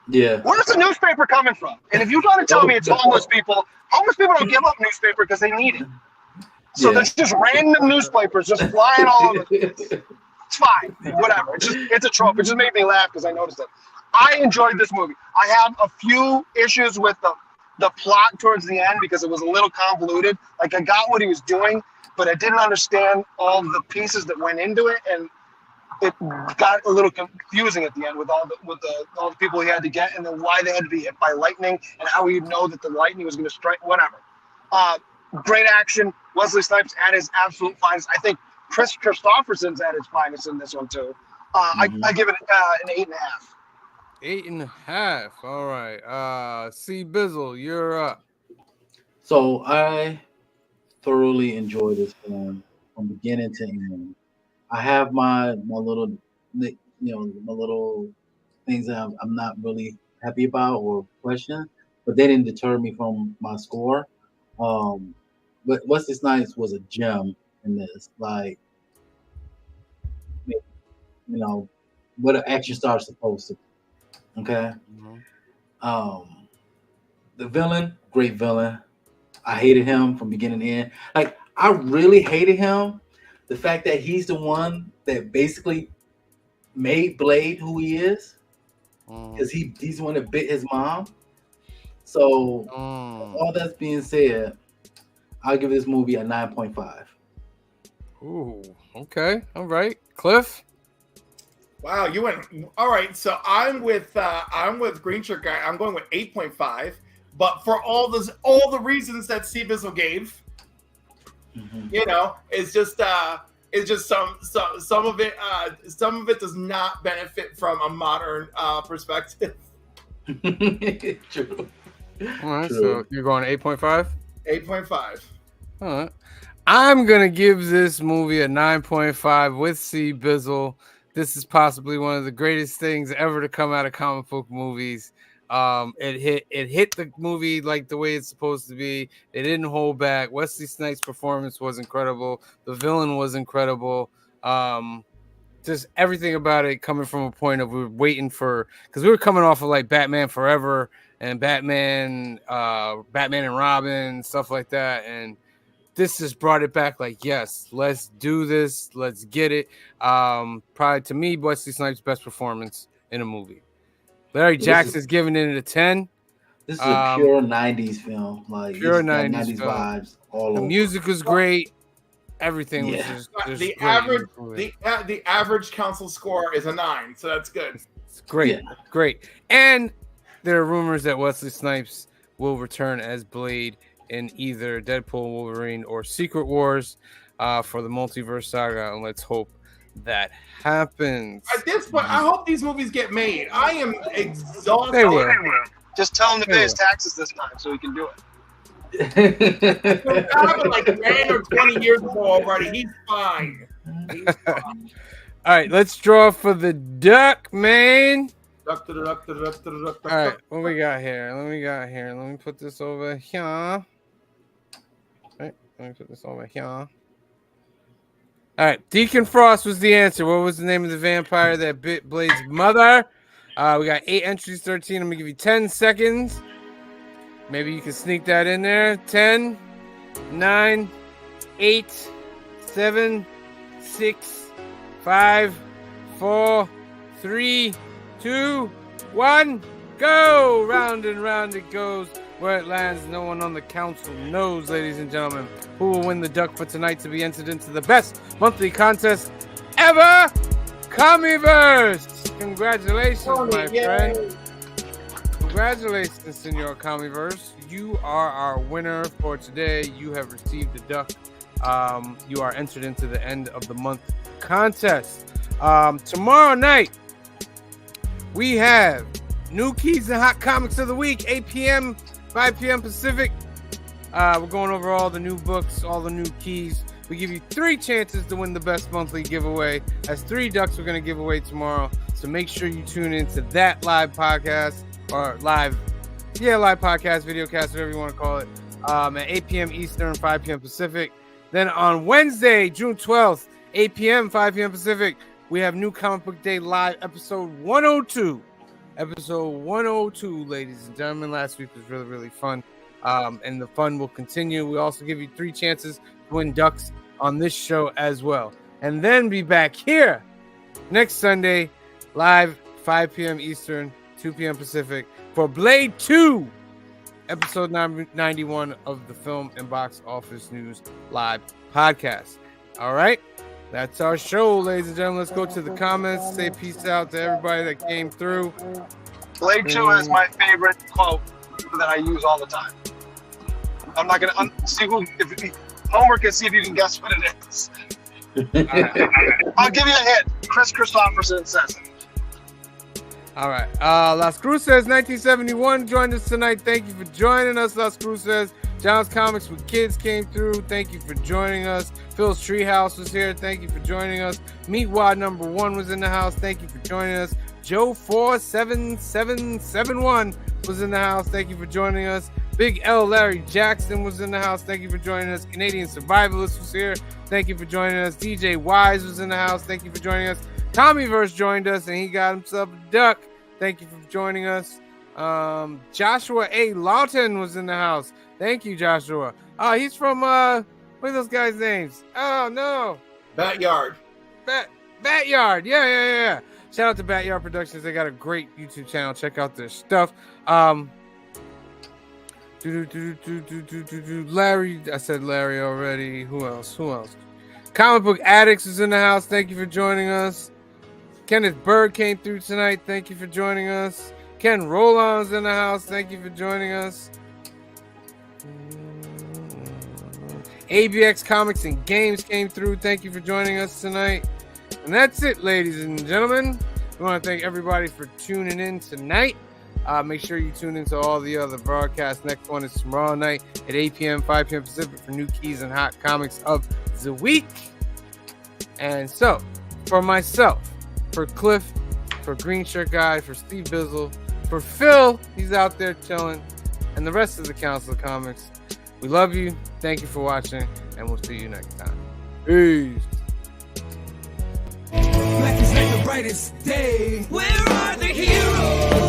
Yeah. Where's the newspaper coming from? And if you want to tell me it's homeless people don't give up newspaper because they need it. So there's just random newspapers just flying all over. It's fine, whatever. It's a trope. It just made me laugh because I noticed it. I enjoyed this movie. I have a few issues with the plot towards the end because it was a little convoluted. Like I got what he was doing, but I didn't understand all the pieces that went into it, and it got a little confusing at the end with all the people he had to get, and then why they had to be hit by lightning, and how he'd know that the lightning was going to strike. Whatever. Great action. Wesley Snipes at his absolute finest. I think Chris Christopherson's at his finest in this one too. I give it an 8.5. 8.5. All right. C Bizzle, you're up. So I thoroughly enjoyed this film from beginning to end. I have my little my little things that I'm not really happy about or question, but they didn't deter me from my score. But Wesley Snipes was a gem in this. Like, what an action star is supposed to be. Okay. The villain, great villain. I hated him from beginning to end. Like I really hated him. The fact that he's the one that basically made Blade who he is, because he's the one that bit his mom. So all that's being said, I'll give this movie a 9.5. Ooh, okay, all right, Cliff. Wow, you went all right. So I'm with Green Shirt Guy. I'm going with 8.5, but for all the reasons that Steve Bizzle gave, you know, it's just some of it does not benefit from a modern perspective. True. All right, True. so you're going 8.5. 8.5. All right. I'm going to give this movie a 9.5 with C. Bizzle. This is possibly one of the greatest things ever to come out of comic book movies. It hit the movie like the way it's supposed to be. It didn't hold back. Wesley Snipes' performance was incredible. The villain was incredible. Just everything about it coming from a point of we were waiting for, because we were coming off of like Batman Forever and Batman and Robin, stuff like that, and this just brought it back. Like, yes, let's do this, let's get it. Probably to me, Wesley Snipes' best performance in a movie. Larry Jackson's giving it a 10. This is a pure 90s film, like pure it's got 90s film. vibes all The over. music was great. Everything was just The great. the average council score is a 9, so that's good. It's great, Yeah. great. And there are rumors that Wesley Snipes will return as Blade in either Deadpool, Wolverine, or Secret Wars for the multiverse saga. And let's hope that happens. At this point, I hope these movies get made. I am exhausted. They will. Just tell him to pay his taxes this time so he can do it. It happened like 10 or 20 years ago already. He's fine. All right, let's draw for the duck, man. All right, what we got here? Let me put this over here. All right, let me put this over here. All right, Deacon Frost was the answer. What was the name of the vampire that bit Blade's mother? We got 8 entries, 13. I'm going to give you 10 seconds. Maybe you can sneak that in there. 10, 9, 8, 7, 6, 5, 4, 3, 2, 1. Go! Round and round it goes. Where it lands, no one on the council knows, ladies and gentlemen, who will win the duck for tonight to be entered into the best monthly contest ever, Comiiverse! Congratulations, my friend. Congratulations, Senor Comiiverse. You are our winner for today. You have received the duck. You are entered into the end of the month contest. Tomorrow night, we have New Keys and Hot Comics of the Week, 8 p.m., 5 p.m. Pacific. We're going over all the new books, all the new keys. We give you 3 chances to win the best monthly giveaway. That's 3 ducks we're going to give away tomorrow. So make sure you tune into that live podcast or live podcast, videocast, whatever you want to call it, at 8 p.m. Eastern, 5 p.m. Pacific. Then on Wednesday, June 12th, 8 p.m., 5 p.m. Pacific, we have New Comic Book Day Live, episode 102. Episode 102, ladies and gentlemen. Last week was really, really fun. And the fun will continue. We also give you 3 chances to win ducks on this show as well. And then be back here next Sunday, live, 5 p.m. Eastern, 2 p.m. Pacific, for Blade 2, episode 91 of the Film and Box Office News Live podcast. All right? That's our show, ladies and gentlemen. Let's go to the comments. Say peace out to everybody that came through. Blade 2 is my favorite quote that I use all the time. I'm not going to see who, homework and see if you can guess what it is. I'll give you a hint. Chris Christopherson says it. All right. Las Cruces 1971 joined us tonight. Thank you for joining us, Las Cruces. John's Comics with Kids came through. Thank you for joining us. Phil's Treehouse was here. Thank you for joining us. Meatwad number 1 was in the house. Thank you for joining us. Joe 47771 was in the house. Thank you for joining us. Big L Larry Jackson was in the house. Thank you for joining us. Canadian Survivalist was here. Thank you for joining us. DJ Wise was in the house. Thank you for joining us. Tommyverse joined us and he got himself a duck. Thank you for joining us. Joshua A. Lawton was in the house. Thank you, Joshua. Oh, he's from what are those guys' names? Oh no, Backyard. Batyard. Yeah. Shout out to Batyard Productions. They got a great YouTube channel. Check out their stuff. Larry, I said Larry already. Who else? Comic Book Addicts is in the house. Thank you for joining us. Kenneth Bird came through tonight. Thank you for joining us. Ken Rollon's in the house. Thank you for joining us. ABX Comics and Games came through. Thank you for joining us tonight. And that's it, ladies and gentlemen. We want to thank everybody for tuning in tonight. Make sure you tune into all the other broadcasts. Next one is tomorrow night at 8 p.m., 5 p.m. Pacific for new keys and hot comics of the week. And so, for myself, for Cliff, for Green Shirt Guy, for Steve Bizzle, for Phil, he's out there chilling, and the rest of the Council of Comics, we love you. Thank you for watching, and we'll see you next time. Peace. Black is like the brightest day. Where are the heroes?